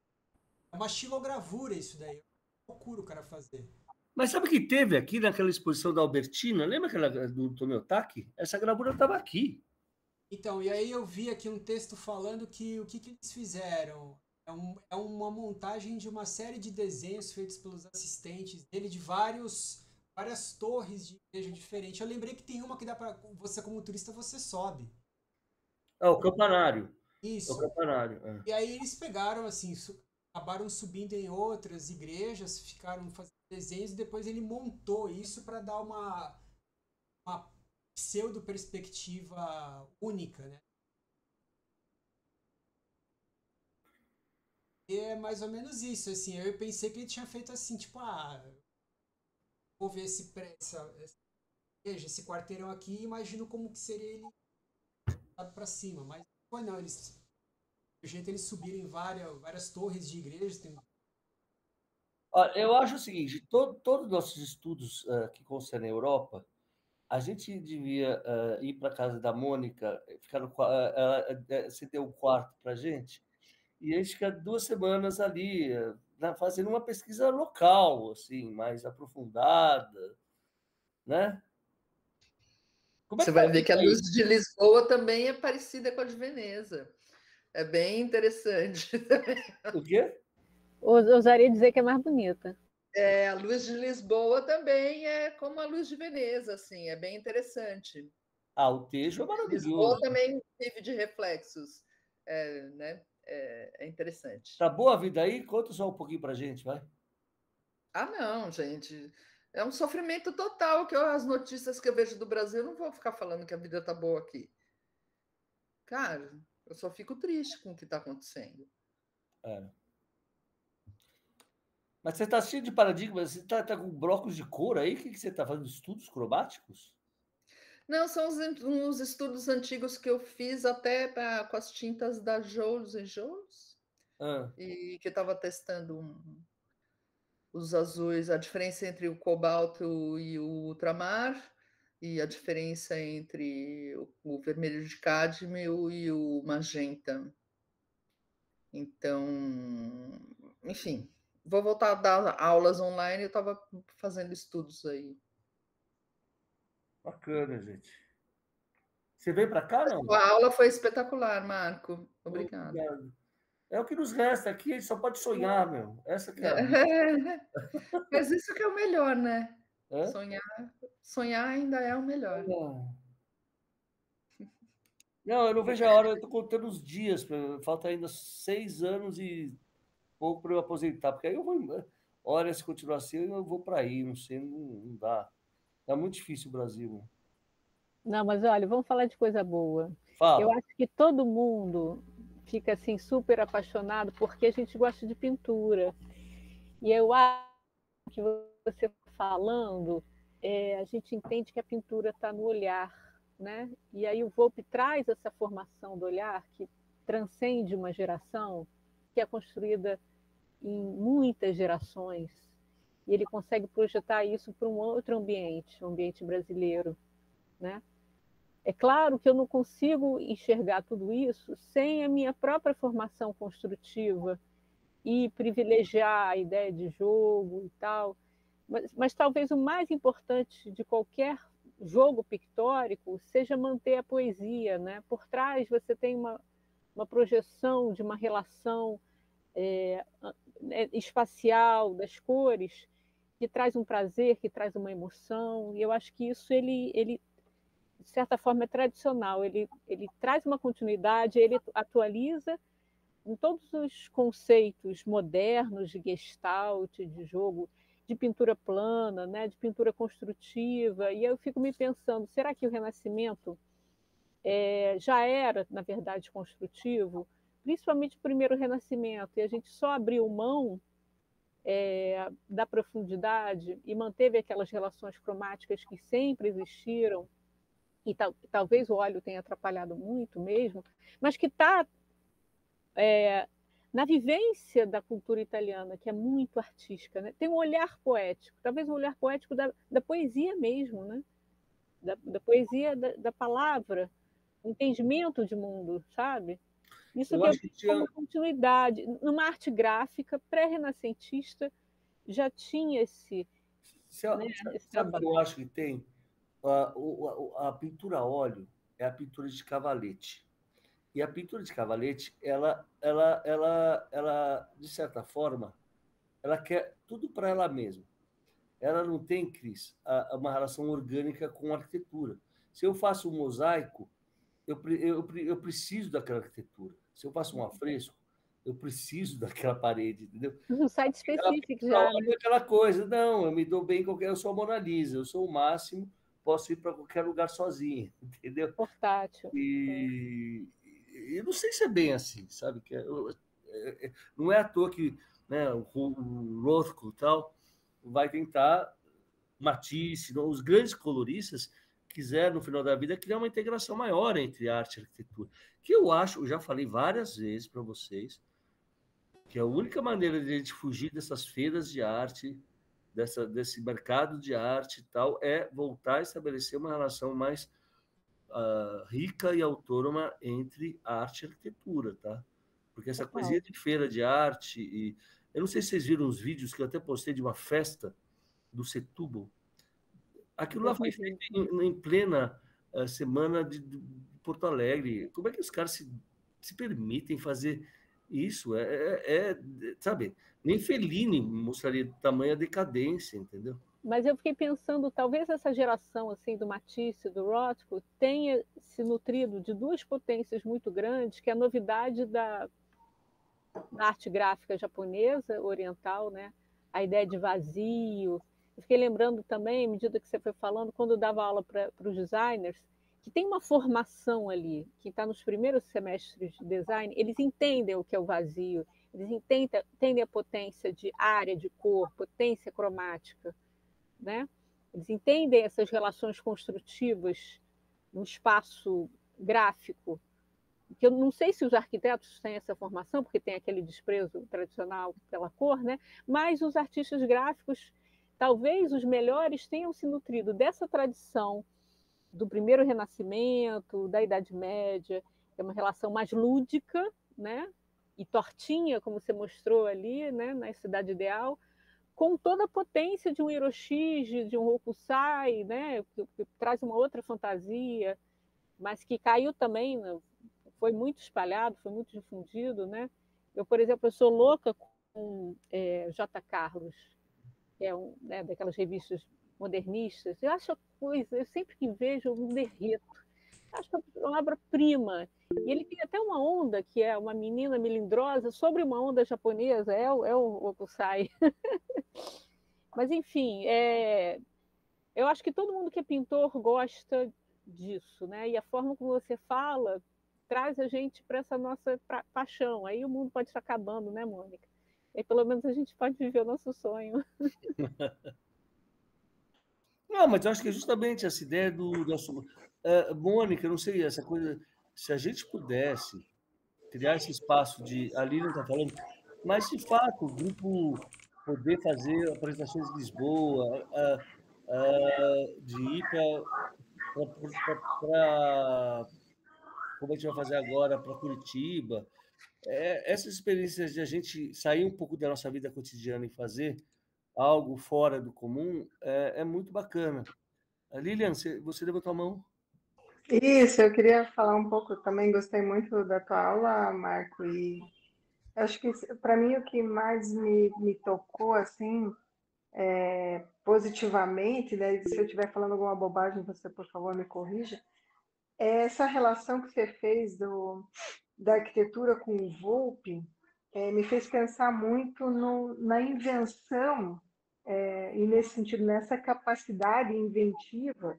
É uma xilogravura isso daí. É uma loucura o cara fazer. Mas sabe que teve aqui naquela exposição da Albertina? Lembra aquela do Tomiotaki? Essa gravura estava aqui. Então, e aí eu vi aqui um texto falando que o que eles fizeram é uma montagem de uma série de desenhos feitos pelos assistentes dele de várias torres de igreja diferentes. Eu lembrei que tem uma que dá para você como turista você sobe. Ah, o campanário. O Isso. campanário. É. E aí eles pegaram assim, acabaram subindo em outras igrejas, ficaram fazendo desenhos e depois ele montou isso para dar uma pseudo perspectiva única, né? E é mais ou menos isso, assim. Eu pensei que ele tinha feito assim, tipo, vou ver essa igreja, esse quarteirão aqui, e imagino como que seria ele para cima. Mas foi não, do jeito eles subiram em várias torres de igrejas, tem. Olha, eu acho o seguinte: todos os nossos estudos que concernem a Europa, a gente devia ir para a casa da Mônica, ficar no, ela cedeu um quarto para a gente, e a gente fica 2 semanas ali, fazendo uma pesquisa local, assim, mais aprofundada, né? Como é que Você está vai ver que a aí? luz de Lisboa também é parecida com a de Veneza. É bem interessante. O quê? Ousaria dizer que é mais bonita. É, a luz de Lisboa também é como a luz de Veneza, assim, é bem interessante. Ah, o Tejo é Lisboa maravilhoso. também vive de reflexos, né? É interessante. Tá boa a vida aí? Conta só um pouquinho pra gente, vai. Ah, não, gente. É um sofrimento total que as notícias que eu vejo do Brasil, eu não vou ficar falando que a vida tá boa aqui. Cara, eu só fico triste com o que está acontecendo. É. Mas você tá cheio de paradigmas, você tá com blocos de cor aí? O que você tá fazendo? Estudos cromáticos? Não, são uns estudos antigos que eu fiz até com as tintas da Joules e Joules, Ah, e que eu estava testando os azuis, a diferença entre o cobalto e o ultramar, e a diferença entre o vermelho de cádmio e o magenta. Então, enfim, vou voltar a dar aulas online, eu estava fazendo estudos aí. bacana, gente. Você veio para cá, não? A aula foi espetacular, Marco. Obrigada. Obrigado. É o que nos resta aqui, a gente só pode sonhar, meu. Essa que é a vida. Mas isso que é o melhor, né? Hã? Sonhar ainda é o melhor. Não, eu não vejo a hora, eu tô contando os dias, falta ainda 6 anos e pouco para eu aposentar, porque aí eu vou embora. Olha, se continuar assim, eu vou para aí, não sei, não dá. Tá muito difícil o Brasil, meu. Não, mas olha, vamos falar de coisa boa. Eu Fala. acho que todo mundo fica assim super apaixonado porque a gente gosta de pintura. E eu acho que você falando, a gente entende que a pintura está no olhar, né? E aí o Volpe traz essa formação do olhar que transcende uma geração, que é construída em muitas gerações, e ele consegue projetar isso para um outro ambiente, um ambiente brasileiro, né? É claro que eu não consigo enxergar tudo isso sem a minha própria formação construtiva e privilegiar a ideia de jogo e tal, mas talvez o mais importante de qualquer jogo pictórico seja manter a poesia, né? Por trás você tem uma projeção de uma relação espacial das cores que traz um prazer, que traz uma emoção, e eu acho que isso ele de certa forma é tradicional, ele traz uma continuidade, ele atualiza em todos os conceitos modernos de gestalt, de jogo, de pintura plana, né, de pintura construtiva, e eu fico me pensando, será que o Renascimento já era, na verdade, construtivo? Principalmente o primeiro Renascimento, e a gente só abriu mão da profundidade e manteve aquelas relações cromáticas que sempre existiram, e talvez o óleo tenha atrapalhado muito mesmo, mas que está na vivência da cultura italiana, que é muito artística, né? Tem um olhar poético, talvez um olhar poético da poesia mesmo, né? Da poesia da palavra, entendimento de mundo, sabe? Isso Eu que eu acho que vejo tinha. como continuidade. Numa arte gráfica pré-renascentista já tinha né, esse Sabe o que trabalho. eu acho que tem? A pintura a óleo é a pintura de cavalete. E a pintura de cavalete, ela, de certa forma, ela quer tudo para ela mesma. Ela não tem, Cris, uma relação orgânica com a arquitetura. Se eu faço um mosaico, eu preciso daquela arquitetura. Se eu faço um afresco, eu preciso daquela parede, entendeu? Um site Ela específico pintura a já, óleo né? é aquela coisa, não, eu me dou bem em qualquer, eu sou a Mona Lisa, eu sou o máximo, posso ir para qualquer lugar sozinho, entendeu? Portátil. E eu não sei se é bem assim, sabe? Não é à toa que, né, o Rothko e tal vai tentar Matisse, os grandes coloristas quiseram, no final da vida, criar uma integração maior entre arte e arquitetura. Que eu acho, eu já falei várias vezes para vocês, que a única maneira de a gente fugir dessas feiras de arte, desse mercado de arte e tal, é voltar a estabelecer uma relação mais rica e autônoma entre arte e arquitetura, tá? Porque essa coisinha de feira de arte, e eu não sei se vocês viram os vídeos que eu até postei de uma festa do Setúbal. Aquilo lá foi feito em plena semana de Porto Alegre. Como é que os caras se permitem fazer isso? Sabe, nem Fellini mostraria tamanha decadência, entendeu? Mas eu fiquei pensando, talvez essa geração assim do Matisse, do Rothko, tenha se nutrido de duas potências muito grandes, que é a novidade da arte gráfica japonesa, oriental, né? A ideia de vazio. Eu fiquei lembrando também, à medida que você foi falando, quando eu dava aula para os designers, que tem uma formação ali, que está nos primeiros semestres de design, eles entendem o que é o vazio, eles entendem a potência de área, de cor, potência cromática, né? Eles entendem essas relações construtivas no espaço gráfico, que eu não sei se os arquitetos têm essa formação, porque tem aquele desprezo tradicional pela cor, né? Mas os artistas gráficos, talvez os melhores, tenham se nutrido dessa tradição do primeiro Renascimento, da Idade Média, é uma relação mais lúdica, né? E tortinha, como você mostrou ali, né? Na Cidade Ideal, com toda a potência de um Hiroshige, de um Hokusai, né? Que traz uma outra fantasia, mas que caiu também, foi muito espalhado, foi muito difundido, né? Eu, por exemplo, eu sou louca com J. Carlos, que é daquelas revistas modernistas. Eu acho a coisa, eu sempre que vejo, eu me derreto. Acho que é uma obra-prima. E ele tem até uma onda, que é uma menina melindrosa, sobre uma onda japonesa, é o Okusai. Mas, enfim, eu acho que todo mundo que é pintor gosta disso, né? E a forma como você fala traz a gente para essa nossa paixão. Aí o mundo pode estar acabando, né, Mônica? E pelo menos a gente pode viver o nosso sonho. Não, mas eu acho que é justamente essa ideia do nosso. Mônica, eu não sei, essa coisa. Se a gente pudesse criar esse espaço de. Ali não está falando, mas de fato, o grupo poder fazer apresentações em Lisboa, de ir para. Como a gente vai fazer agora para Curitiba. Essas experiências de a gente sair um pouco da nossa vida cotidiana e fazer algo fora do comum é muito bacana. Lilian, você levantou a mão? Isso, eu queria falar um pouco, também gostei muito da tua aula, Marco, e acho que para mim o que mais me tocou, assim, positivamente, né, se eu estiver falando alguma bobagem, você, por favor, me corrija, é essa relação que você fez da arquitetura com o Volpe, me fez pensar muito na invenção, e nesse sentido, nessa capacidade inventiva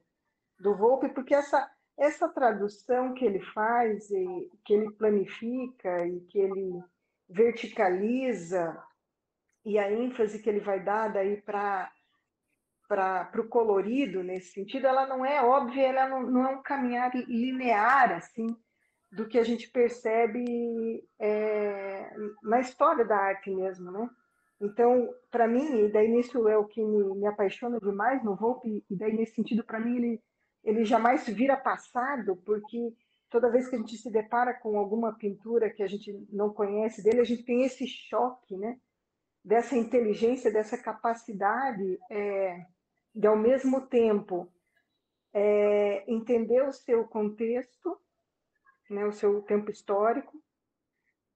do Volpe, porque essa tradução que ele faz, e que ele planifica e que ele verticaliza, e a ênfase que ele vai dar daí para o colorido nesse sentido, ela não é óbvia, ela não é um caminhar linear assim do que a gente percebe na história da arte mesmo, né? Então, para mim, e daí nisso é o que me apaixona demais no Volpe, e daí nesse sentido, para mim, ele jamais vira passado, porque toda vez que a gente se depara com alguma pintura que a gente não conhece dele, a gente tem esse choque, né? Dessa inteligência, dessa capacidade de, ao mesmo tempo, entender o seu contexto, né, o seu tempo histórico,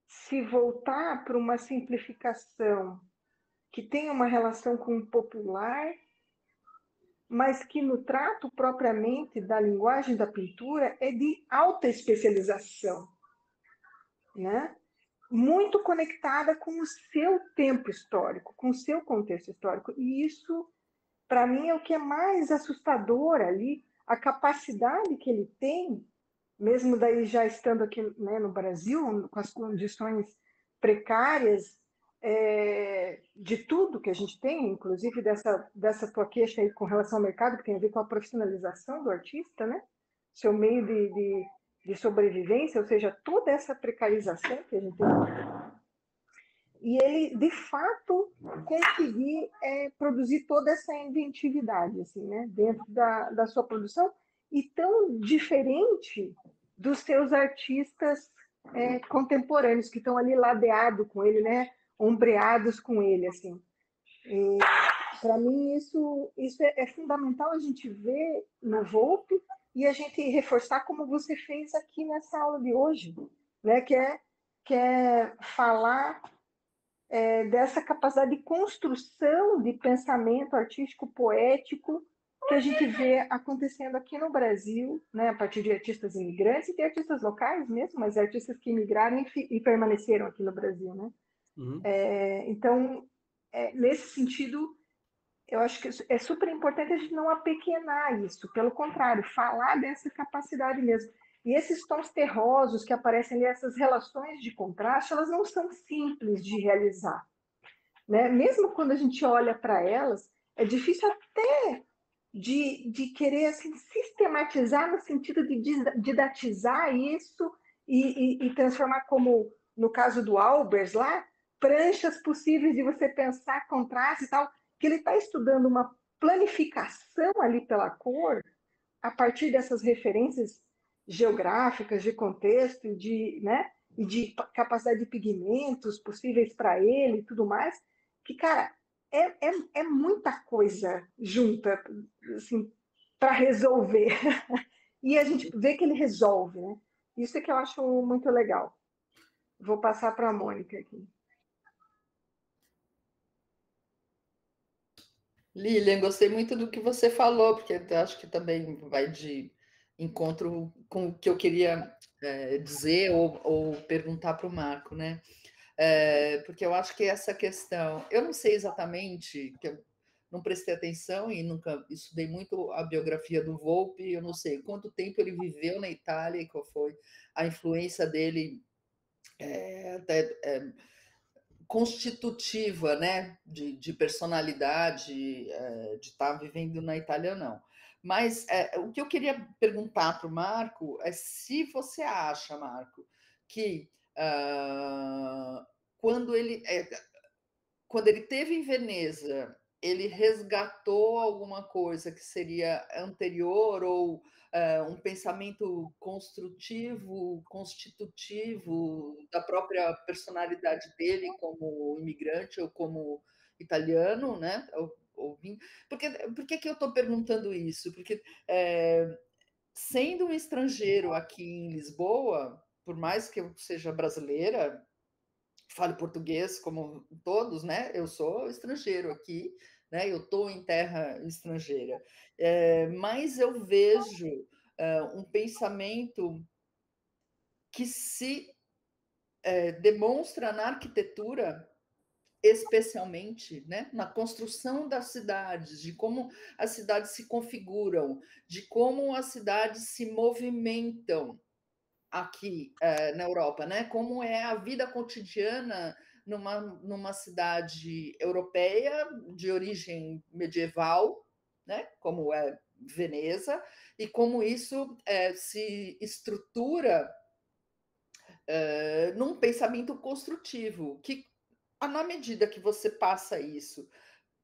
se voltar para uma simplificação que tem uma relação com o popular, mas que no trato propriamente da linguagem da pintura é de alta especialização, né? Muito conectada com o seu tempo histórico, com o seu contexto histórico. E isso, para mim, é o que é mais assustador ali, a capacidade que ele tem, mesmo daí já estando aqui, né, no Brasil, com as condições precárias de tudo que a gente tem, inclusive dessa tua queixa aí com relação ao mercado, que tem a ver com a profissionalização do artista, né? Seu meio de sobrevivência, ou seja, toda essa precarização que a gente tem. E ele, de fato, conseguir produzir toda essa inventividade, assim, né? Dentro da sua produção, e tão diferente dos seus artistas contemporâneos, que estão ali ladeados com ele, né? Ombreados com ele, assim. Para mim, isso é fundamental a gente ver no Volpe e a gente reforçar como você fez aqui nessa aula de hoje, né? Que é falar dessa capacidade de construção de pensamento artístico poético que a gente vê acontecendo aqui no Brasil, né, a partir de artistas imigrantes e de artistas locais mesmo, mas artistas que migraram e permaneceram aqui no Brasil, né? Uhum. Então, nesse sentido, eu acho que é super importante a gente não apequenar isso, pelo contrário, falar dessa capacidade mesmo. E esses tons terrosos que aparecem ali, essas relações de contraste, elas não são simples de realizar, né? Mesmo quando a gente olha para elas, é difícil até de querer assim, sistematizar no sentido de didatizar isso e transformar, como no caso do Albers lá, pranchas possíveis de você pensar contraste e tal, que ele está estudando uma planificação ali pela cor a partir dessas referências geográficas, de contexto, né, e de capacidade de pigmentos possíveis para ele e tudo mais, que, cara, é muita coisa junta, assim, para resolver. E a gente vê que ele resolve, né? Isso é que eu acho muito legal. Vou passar para a Mônica aqui. Lilian, gostei muito do que você falou, porque eu acho que também vai de encontro com o que eu queria dizer ou perguntar para o Marco, né? Porque eu acho que essa questão, eu não sei exatamente, que eu não prestei atenção e nunca estudei muito a biografia do Volpe, eu não sei quanto tempo ele viveu na Itália e qual foi a influência dele constitutiva, né, de personalidade, de estar vivendo na Itália, não. Mas o que eu queria perguntar para o Marco é se você acha, Marco, que quando ele teve em Veneza, ele resgatou alguma coisa que seria anterior ou um pensamento construtivo, constitutivo da própria personalidade dele como imigrante ou como italiano, né? ouvindo. Por que que eu estou perguntando isso? Porque, sendo um estrangeiro aqui em Lisboa, por mais que eu seja brasileira, fale português como todos, né? Eu sou estrangeiro aqui, né? Eu estou em terra estrangeira. Mas eu vejo um pensamento que se demonstra na arquitetura, especialmente, né, na construção das cidades, de como as cidades se configuram, de como as cidades se movimentam aqui na Europa, né? Como é a vida cotidiana numa cidade europeia de origem medieval, né? Como é Veneza, e como isso se estrutura num pensamento construtivo, que na medida que você passa isso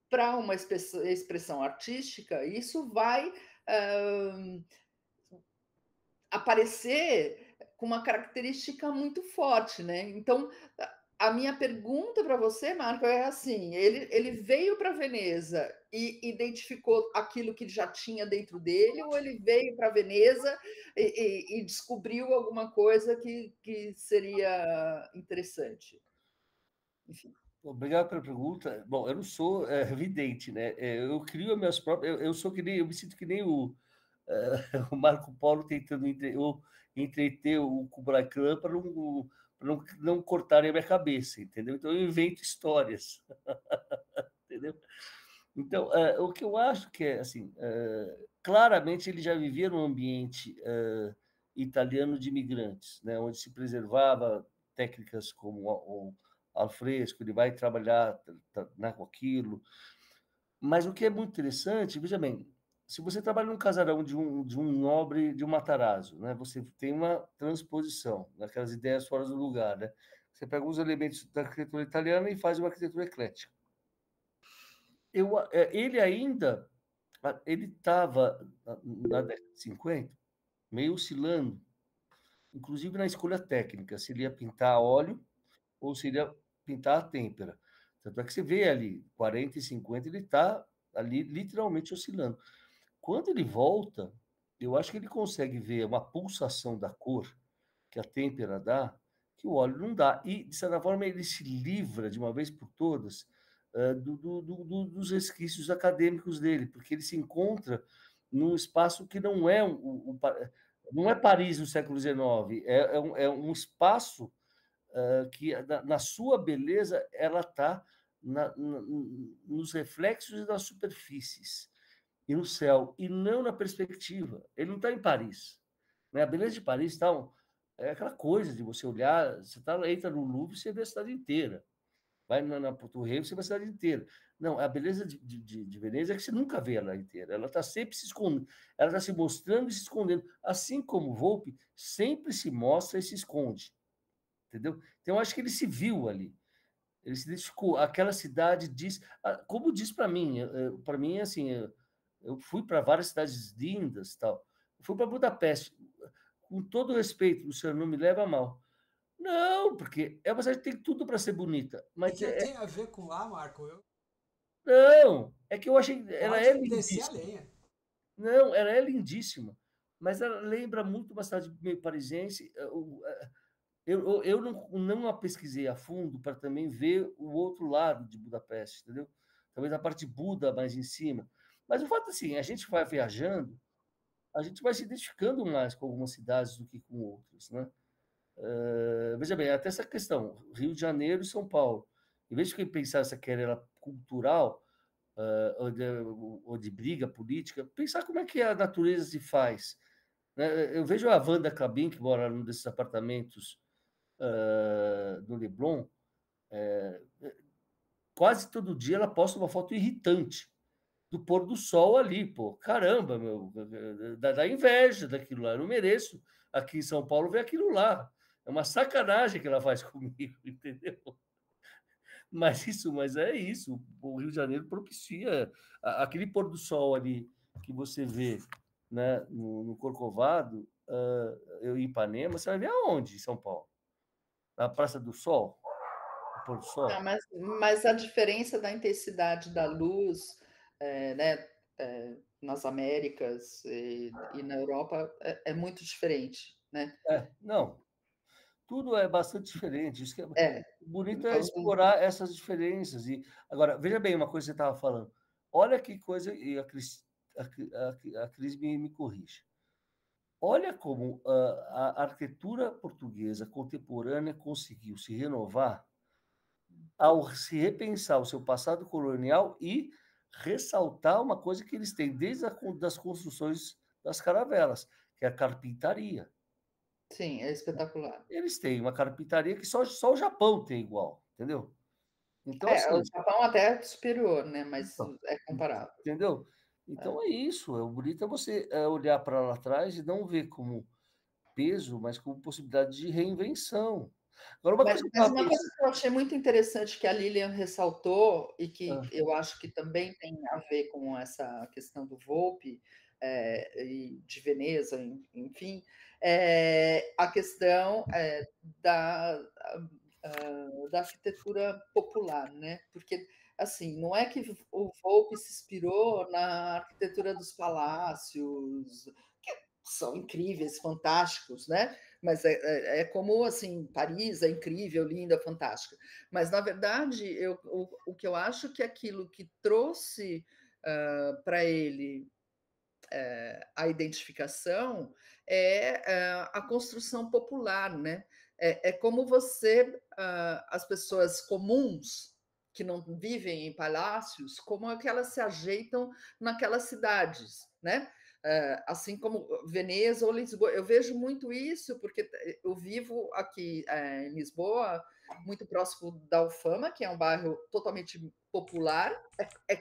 para uma expressão artística, isso vai aparecer com uma característica muito forte, né? Então, a minha pergunta para você, Marco, é assim: ele veio para Veneza e identificou aquilo que já tinha dentro dele, ou ele veio para Veneza e descobriu alguma coisa que seria interessante? Enfim. Obrigado pela pergunta. Bom, eu não sou vidente, né? Eu crio as minhas próprias. Eu sou que nem, eu me sinto que nem o Marco Polo tentando entreter o Kublai Khan para não cortarem a minha cabeça, entendeu? Então eu invento histórias, entendeu? Então, o que eu acho que é assim, claramente ele já vivia num ambiente italiano de imigrantes, né, onde se preservava técnicas como o al fresco, ele vai trabalhar né, com aquilo. Mas o que é muito interessante, veja bem, se você trabalha num casarão de um nobre de um Matarazzo, né, você tem uma transposição daquelas ideias fora do lugar, né? Você pega os elementos da arquitetura italiana e faz uma arquitetura eclética. Ele ainda ele estava na década de 50 meio oscilando, inclusive na escolha técnica, se ele ia pintar a óleo ou se ele ia pintar a têmpera. Tanto é que você vê ali, 40 e 50, ele está ali literalmente oscilando. Quando ele volta, eu acho que ele consegue ver uma pulsação da cor que a têmpera dá, que o óleo não dá. E, de certa forma, ele se livra, de uma vez por todas, dos resquícios acadêmicos dele, porque ele se encontra num espaço que não é não é Paris no século XIX, é um espaço que, na sua beleza, ela está nos reflexos e nas superfícies, e no céu, e não na perspectiva. Ele não está em Paris. Né? A beleza de Paris é aquela coisa de você olhar, você entra no Louvre e você vê a cidade inteira. Vai na Torre, você vê a cidade inteira. Não, a beleza de Veneza é que você nunca vê ela inteira. Ela está sempre se escondendo, ela está se mostrando e se escondendo. Assim como Volpe sempre se mostra e se esconde. Entendeu? Então, eu acho que ele se viu ali. Ele se identificou. Aquela cidade diz. Como diz para mim, assim, eu fui para várias cidades lindas, tal. Eu fui para Budapeste. Com todo respeito, o senhor não me leva a mal. Não, porque é uma cidade que tem tudo para ser bonita. O que tem a ver com lá, Marco? Não, é que eu achei. Ela é Pode descer a lindíssima. lenha. Não, ela é lindíssima. Mas ela lembra muito uma cidade meio parisiense. Eu não a pesquisei a fundo para também ver o outro lado de Budapeste, entendeu? Talvez a parte de Buda mais em cima. Mas o fato é assim, a gente vai viajando, a gente vai se identificando mais com algumas cidades do que com outras, né? Veja bem, até essa questão, Rio de Janeiro e São Paulo. Em vez de pensar essa querela cultural ou de briga política, pensar como é que a natureza se faz. Né? Eu vejo a Wanda Cabim, que mora num desses apartamentos no Leblon, quase todo dia ela posta uma foto irritante do pôr do sol ali, pô. Caramba, meu, dá inveja daquilo lá. Eu não mereço aqui em São Paulo ver aquilo lá. É uma sacanagem que ela faz comigo, entendeu? Mas é isso. O Rio de Janeiro propicia aquele pôr do sol ali que você vê, né, no Corcovado, em Ipanema, você vai ver aonde em São Paulo? Na Praça do Sol? No pôr do sol? Mas a diferença da intensidade da luz né, nas Américas e na Europa é muito diferente, né? Não, tudo é bastante diferente. Isso que É, bonito é então, explorar essas diferenças. E agora, veja bem uma coisa que você estava falando. Olha que coisa, e a Cris me corrige. Olha como a arquitetura portuguesa contemporânea conseguiu se renovar ao se repensar o seu passado colonial e ressaltar uma coisa que eles têm desde das construções das caravelas, que é a carpintaria. sim, é espetacular. Eles têm uma carpintaria que só o Japão tem igual, entendeu? Então, O assim, Japão até é superior, né? Mas então, é comparável. entendeu? Então é isso. O bonito é você olhar para lá atrás e não ver como peso, mas como possibilidade de reinvenção. Agora, uma Mas coisa que eu mas estava uma coisa pensando. que eu achei muito interessante que a Lilian ressaltou, e que Ah, eu acho que também tem a ver com essa questão do Volpe, e de Veneza, enfim, é a questão da arquitetura popular, né? Porque, assim, não é que o Volpe se inspirou na arquitetura dos palácios, que são incríveis, fantásticos, né? Mas é como, assim, Paris é incrível, linda, fantástica. Mas, na verdade, o que eu acho que aquilo que trouxe para ele a identificação a construção popular, né? É como você, as pessoas comuns que não vivem em palácios, como é que elas se ajeitam naquelas cidades, né? Assim como Veneza ou Lisboa. Eu vejo muito isso porque eu vivo aqui em Lisboa, muito próximo da Alfama, que é um bairro totalmente popular.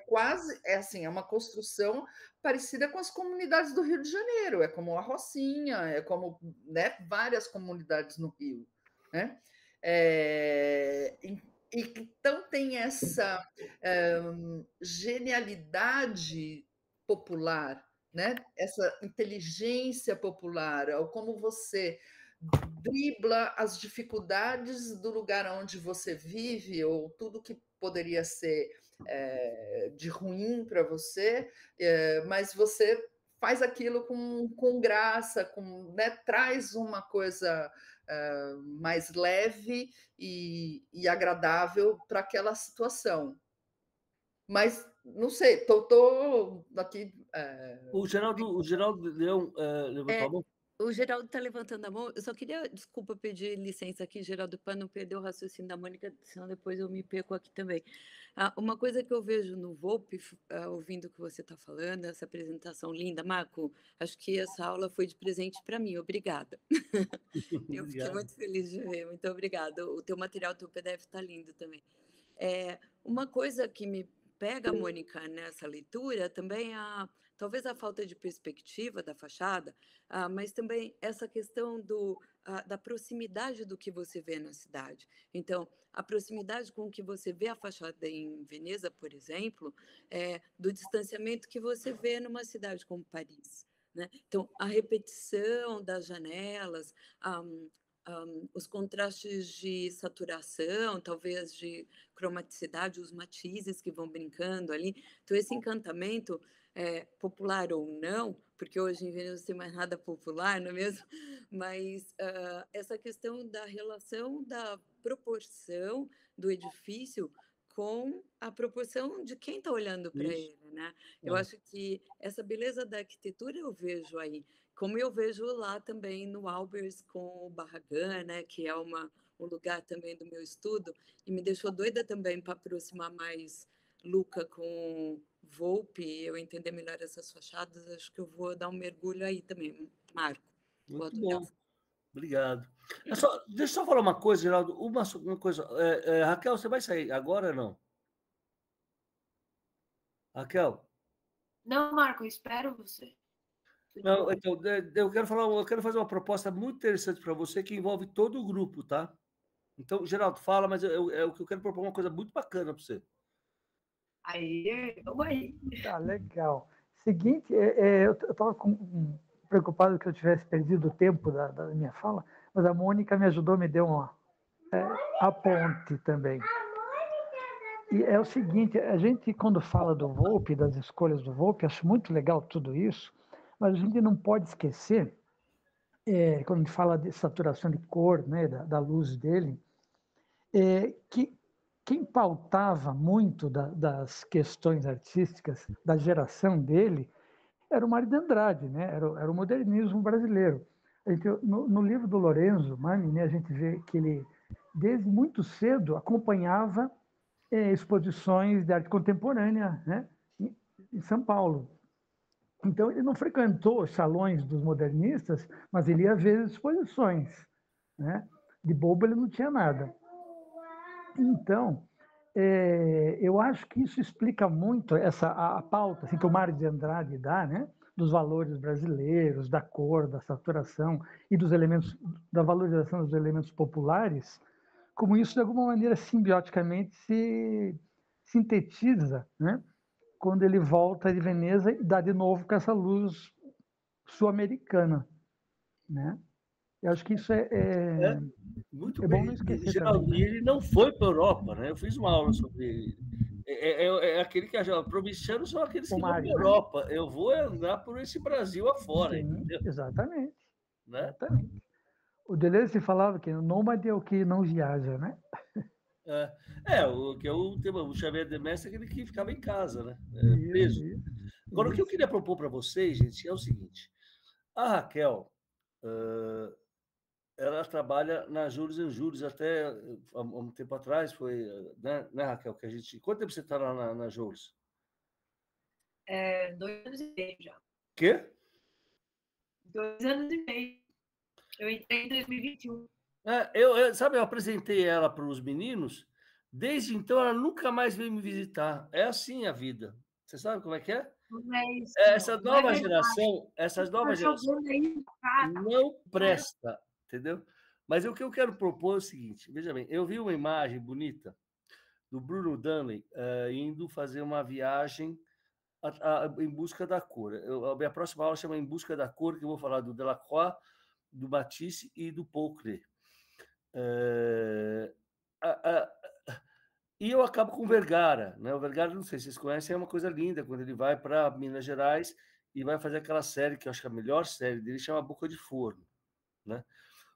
Quase, assim, é uma construção parecida com as comunidades do Rio de Janeiro, é como a Rocinha, é como, né, várias comunidades no Rio, né? Então tem essa genialidade popular, né? Essa inteligência popular, ou como você dribla as dificuldades do lugar onde você vive, ou tudo que poderia ser de ruim para você, mas você faz aquilo com graça, né, traz uma coisa mais leve e agradável para aquela situação. Mas não sei, estou aqui. O Geraldo Leão levantou a mão. O Geraldo está levantando a mão. Eu só queria, desculpa, pedir licença aqui, Geraldo, para não perder o raciocínio da Mônica, senão depois eu me perco aqui também. Uma coisa que eu vejo no Volpe, ouvindo o que você está falando, essa apresentação linda, Marco, acho que essa aula foi de presente para mim. Obrigada. Eu fiquei Obrigado. muito feliz de ver. Muito obrigada. O teu material, o teu PDF está lindo também. Uma coisa que me pega, Mônica, nessa leitura também talvez a falta de perspectiva da fachada, mas também essa questão da proximidade do que você vê na cidade. Então, a proximidade com que você vê a fachada em Veneza, por exemplo, do distanciamento que você vê numa cidade como Paris, né? Então, a repetição das janelas, os contrastes de saturação, talvez de cromaticidade, os matizes que vão brincando ali. Então, esse encantamento, popular ou não, porque hoje em Veneza não tem mais nada popular, não é mesmo? Mas essa questão da relação da proporção do edifício com a proporção de quem está olhando para ele, né? Eu acho que essa beleza da arquitetura eu vejo aí, como eu vejo lá também no Albers com o Barragan, né, que é um lugar também do meu estudo, e me deixou doida também para aproximar mais Luca com Volpe, eu entender melhor essas fachadas, acho que eu vou dar um mergulho aí também, Marco. Muito bom. Obrigado. Deixa eu só falar uma coisa, Geraldo. Uma coisa. Raquel, você vai sair agora ou não? Raquel? Não, Marco, eu espero você. Não, então, eu quero fazer uma proposta muito interessante para você que envolve todo o grupo, tá? Então, Geraldo, fala, mas eu quero propor uma coisa muito bacana para você. Aí, vamos aí. Tá, legal. Seguinte, eu estava preocupado que eu tivesse perdido o tempo da minha fala, mas a Mônica me ajudou, me deu a ponte também. E é o seguinte, a gente, quando fala do Volpi, das escolhas do Volpi, acho muito legal tudo isso, mas a gente não pode esquecer, quando a gente fala de saturação de cor, né, da luz dele, que quem pautava muito das questões artísticas da geração dele era o Mário de Andrade, né? Era o modernismo brasileiro. No livro do Lorenzo Mani, né, a gente vê que ele, desde muito cedo, acompanhava exposições de arte contemporânea, né, em São Paulo. Então, ele não frequentou os salões dos modernistas, mas ele ia ver as exposições, né? De bobo ele não tinha nada. Então, eu acho que isso explica muito a pauta assim, que o Mário de Andrade dá, né? Dos valores brasileiros, da cor, da saturação e dos elementos, da valorização dos elementos populares, como isso, de alguma maneira, simbioticamente se sintetiza, né? Quando ele volta de Veneza e dá de novo com essa luz sul-americana, né? Eu acho que isso muito é bem. bom não esquecer Geraldo, também, e né? ele não foi para a Europa, né? Eu fiz uma aula sobre ele. É aquele que acha, provincianos são aqueles O que vão para a Mário, né? Europa. Eu vou andar por esse Brasil afora, Sim, entendeu? exatamente. Né? Exatamente. O Deleuze falava que o nômade é o que não viaja, né? O que é o tema, o Xavier de Mestre, é aquele que ficava em casa, né? Isso, Preso. isso, Agora, o que eu isso. queria propor para vocês, gente, é o seguinte: a Raquel, ela trabalha na Juros and Juros até há um tempo atrás, foi, né, Raquel, que a gente. Quanto tempo você está lá na Juros? 2 anos e meio já. Quê? 2 anos e meio. Eu entrei em 2021. Sabe, eu apresentei ela para os meninos, desde então ela nunca mais veio me visitar. É assim a vida. Você sabe como é que é? Não é isso, Essa não é nova verdade. geração, essas Tá novas gerações jogando aí, cara. não presta, entendeu? Mas o que eu quero propor é o seguinte: veja bem, eu vi uma imagem bonita do Bruno Dunley indo fazer uma viagem em busca da cor. A minha próxima aula chama Em Busca da Cor, que eu vou falar do Delacroix, do Matisse e do Paul Klee. E eu acabo com o Vergara, né? O Vergara, não sei se vocês conhecem, é uma coisa linda, quando ele vai para Minas Gerais e vai fazer aquela série, que eu acho que é a melhor série dele, chama Boca de Forno, né?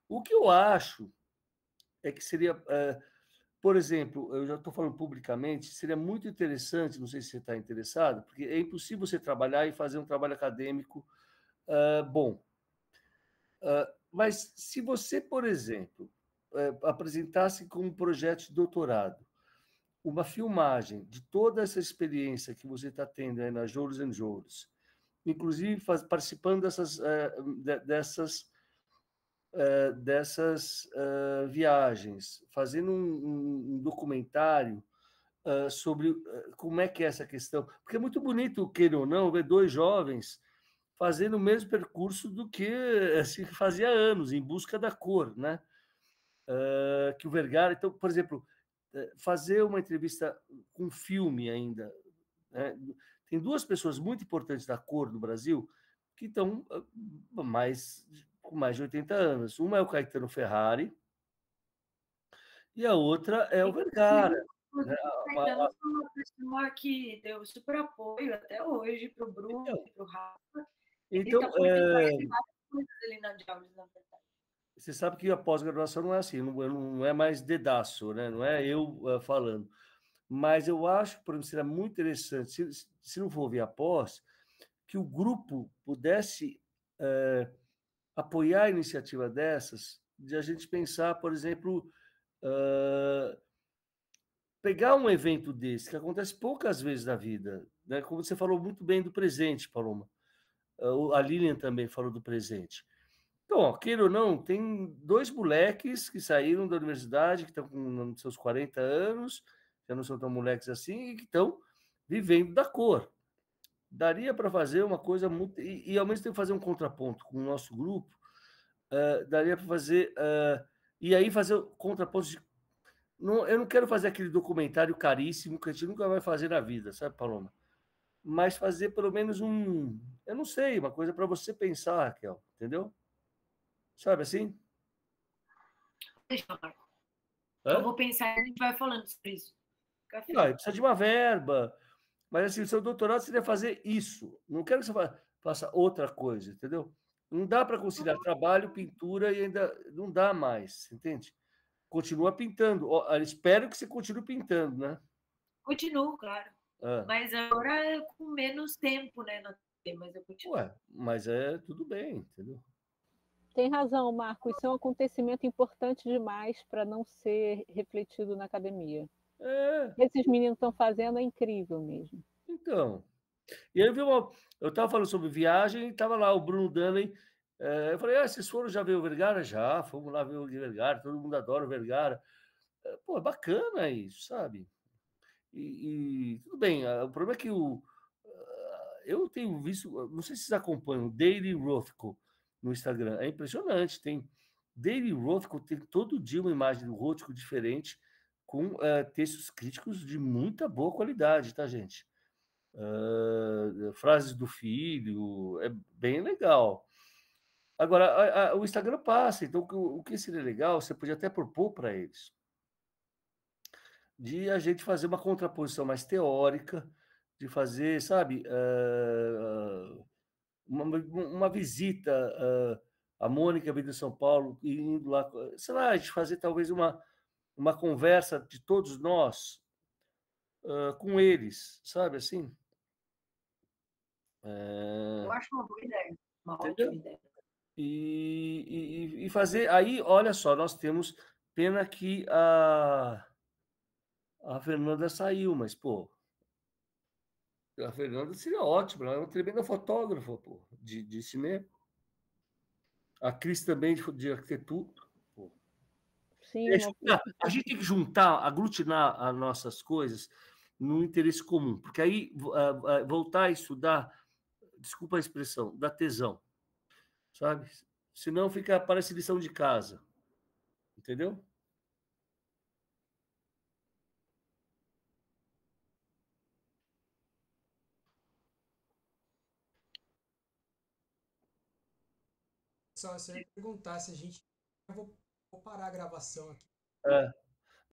O que eu acho é que seria, por exemplo, eu já estou falando publicamente, seria muito interessante, não sei se você está interessado, porque é impossível você trabalhar e fazer um trabalho acadêmico bom. Mas se você, por exemplo, apresentasse como projeto de doutorado uma filmagem de toda essa experiência que você está tendo aí na Jouros and Jouros, inclusive participando dessas viagens, fazendo um documentário sobre como é que é essa questão. Porque é muito bonito, queira ou não, ver 2 jovens fazendo o mesmo percurso do que se fazia há anos, em busca da cor, né? Que o Vergara... Então, por exemplo, fazer uma entrevista com filme ainda, né? Tem 2 pessoas muito importantes da cor no Brasil que estão com mais de 80 anos. Uma é o Caetano Ferrari e a outra é o Vergara. Né? O Caetano foi uma pessoa que deu super apoio até hoje para o Bruno e para o Rafa. Ele está por trás de várias coisas ali na Diálise, na verdade. Você sabe que a pós-graduação não é assim, não é mais dedaço, né? Não é eu falando. Mas eu acho, por exemplo, seria muito interessante, se não for via pós, que o grupo pudesse apoiar a iniciativa dessas, de a gente pensar, por exemplo, pegar um evento desse, que acontece poucas vezes na vida, né? Como você falou muito bem do presente, Paloma. A Lilian também falou do presente. Então, ó, queira ou não, tem 2 moleques que saíram da universidade, que estão com seus 40 anos, já não são tão moleques assim, e que estão vivendo da cor. Daria para fazer uma coisa muito... E, ao mesmo tempo, fazer um contraponto com o nosso grupo, daria para fazer... e aí fazer contraponto de... eu não quero fazer aquele documentário caríssimo que a gente nunca vai fazer na vida, sabe, Paloma? Mas fazer pelo menos eu não sei, uma coisa para você pensar, Raquel, entendeu? Sabe assim? Deixa, Marco. Eu vou pensar e a gente vai falando sobre isso. Café. Não, precisa de uma verba. Mas, assim, o seu doutorado seria fazer isso. Não quero que você faça outra coisa, entendeu? Não dá para conciliar trabalho, pintura e ainda não dá mais, entende? Continua pintando. Espero que você continue pintando, né? Continuo, claro. Mas agora com menos tempo, né? Mas eu continuo. Ué, mas é tudo bem, entendeu? Tem razão, Marco. Isso é um acontecimento importante demais para não ser refletido na academia. O que esses meninos estão fazendo é incrível mesmo. Então. E aí eu estava falando sobre viagem e estava lá o Bruno Dunning. Eu falei, vocês foram já ver o Vergara? Já, fomos lá ver o Vergara, todo mundo adora o Vergara. Pô, é bacana isso, sabe? E tudo bem, o problema é que eu tenho visto, não sei se vocês acompanham, o Daily Rothko no Instagram, é impressionante, tem Daily Rothko, tem todo dia uma imagem do Rothko diferente, com textos críticos de muita boa qualidade, tá, gente? Frases do filho, é bem legal. Agora, o Instagram passa, então o que seria legal, você podia até propor para eles, de a gente fazer uma contraposição mais teórica, de fazer, sabe, uma visita a Mônica vindo de São Paulo, indo lá, sei lá, a gente fazer talvez uma conversa de todos nós com eles, sabe assim? Eu acho uma boa ideia, uma Entendeu? ótima ideia. E fazer. Aí, olha só, nós temos. Pena que a Fernanda saiu, mas, pô, a Fernanda seria ótima, ela é uma tremenda fotógrafa, pô, de cinema. A Cris também de arquitetura. Pô. Sim, A gente tem que juntar, aglutinar as nossas coisas no interesse comum, porque aí voltar a estudar, desculpa a expressão, dá tesão, sabe? Senão parece lição de casa, entendeu? Só, se eu ia perguntar se a gente. Eu vou parar a gravação aqui.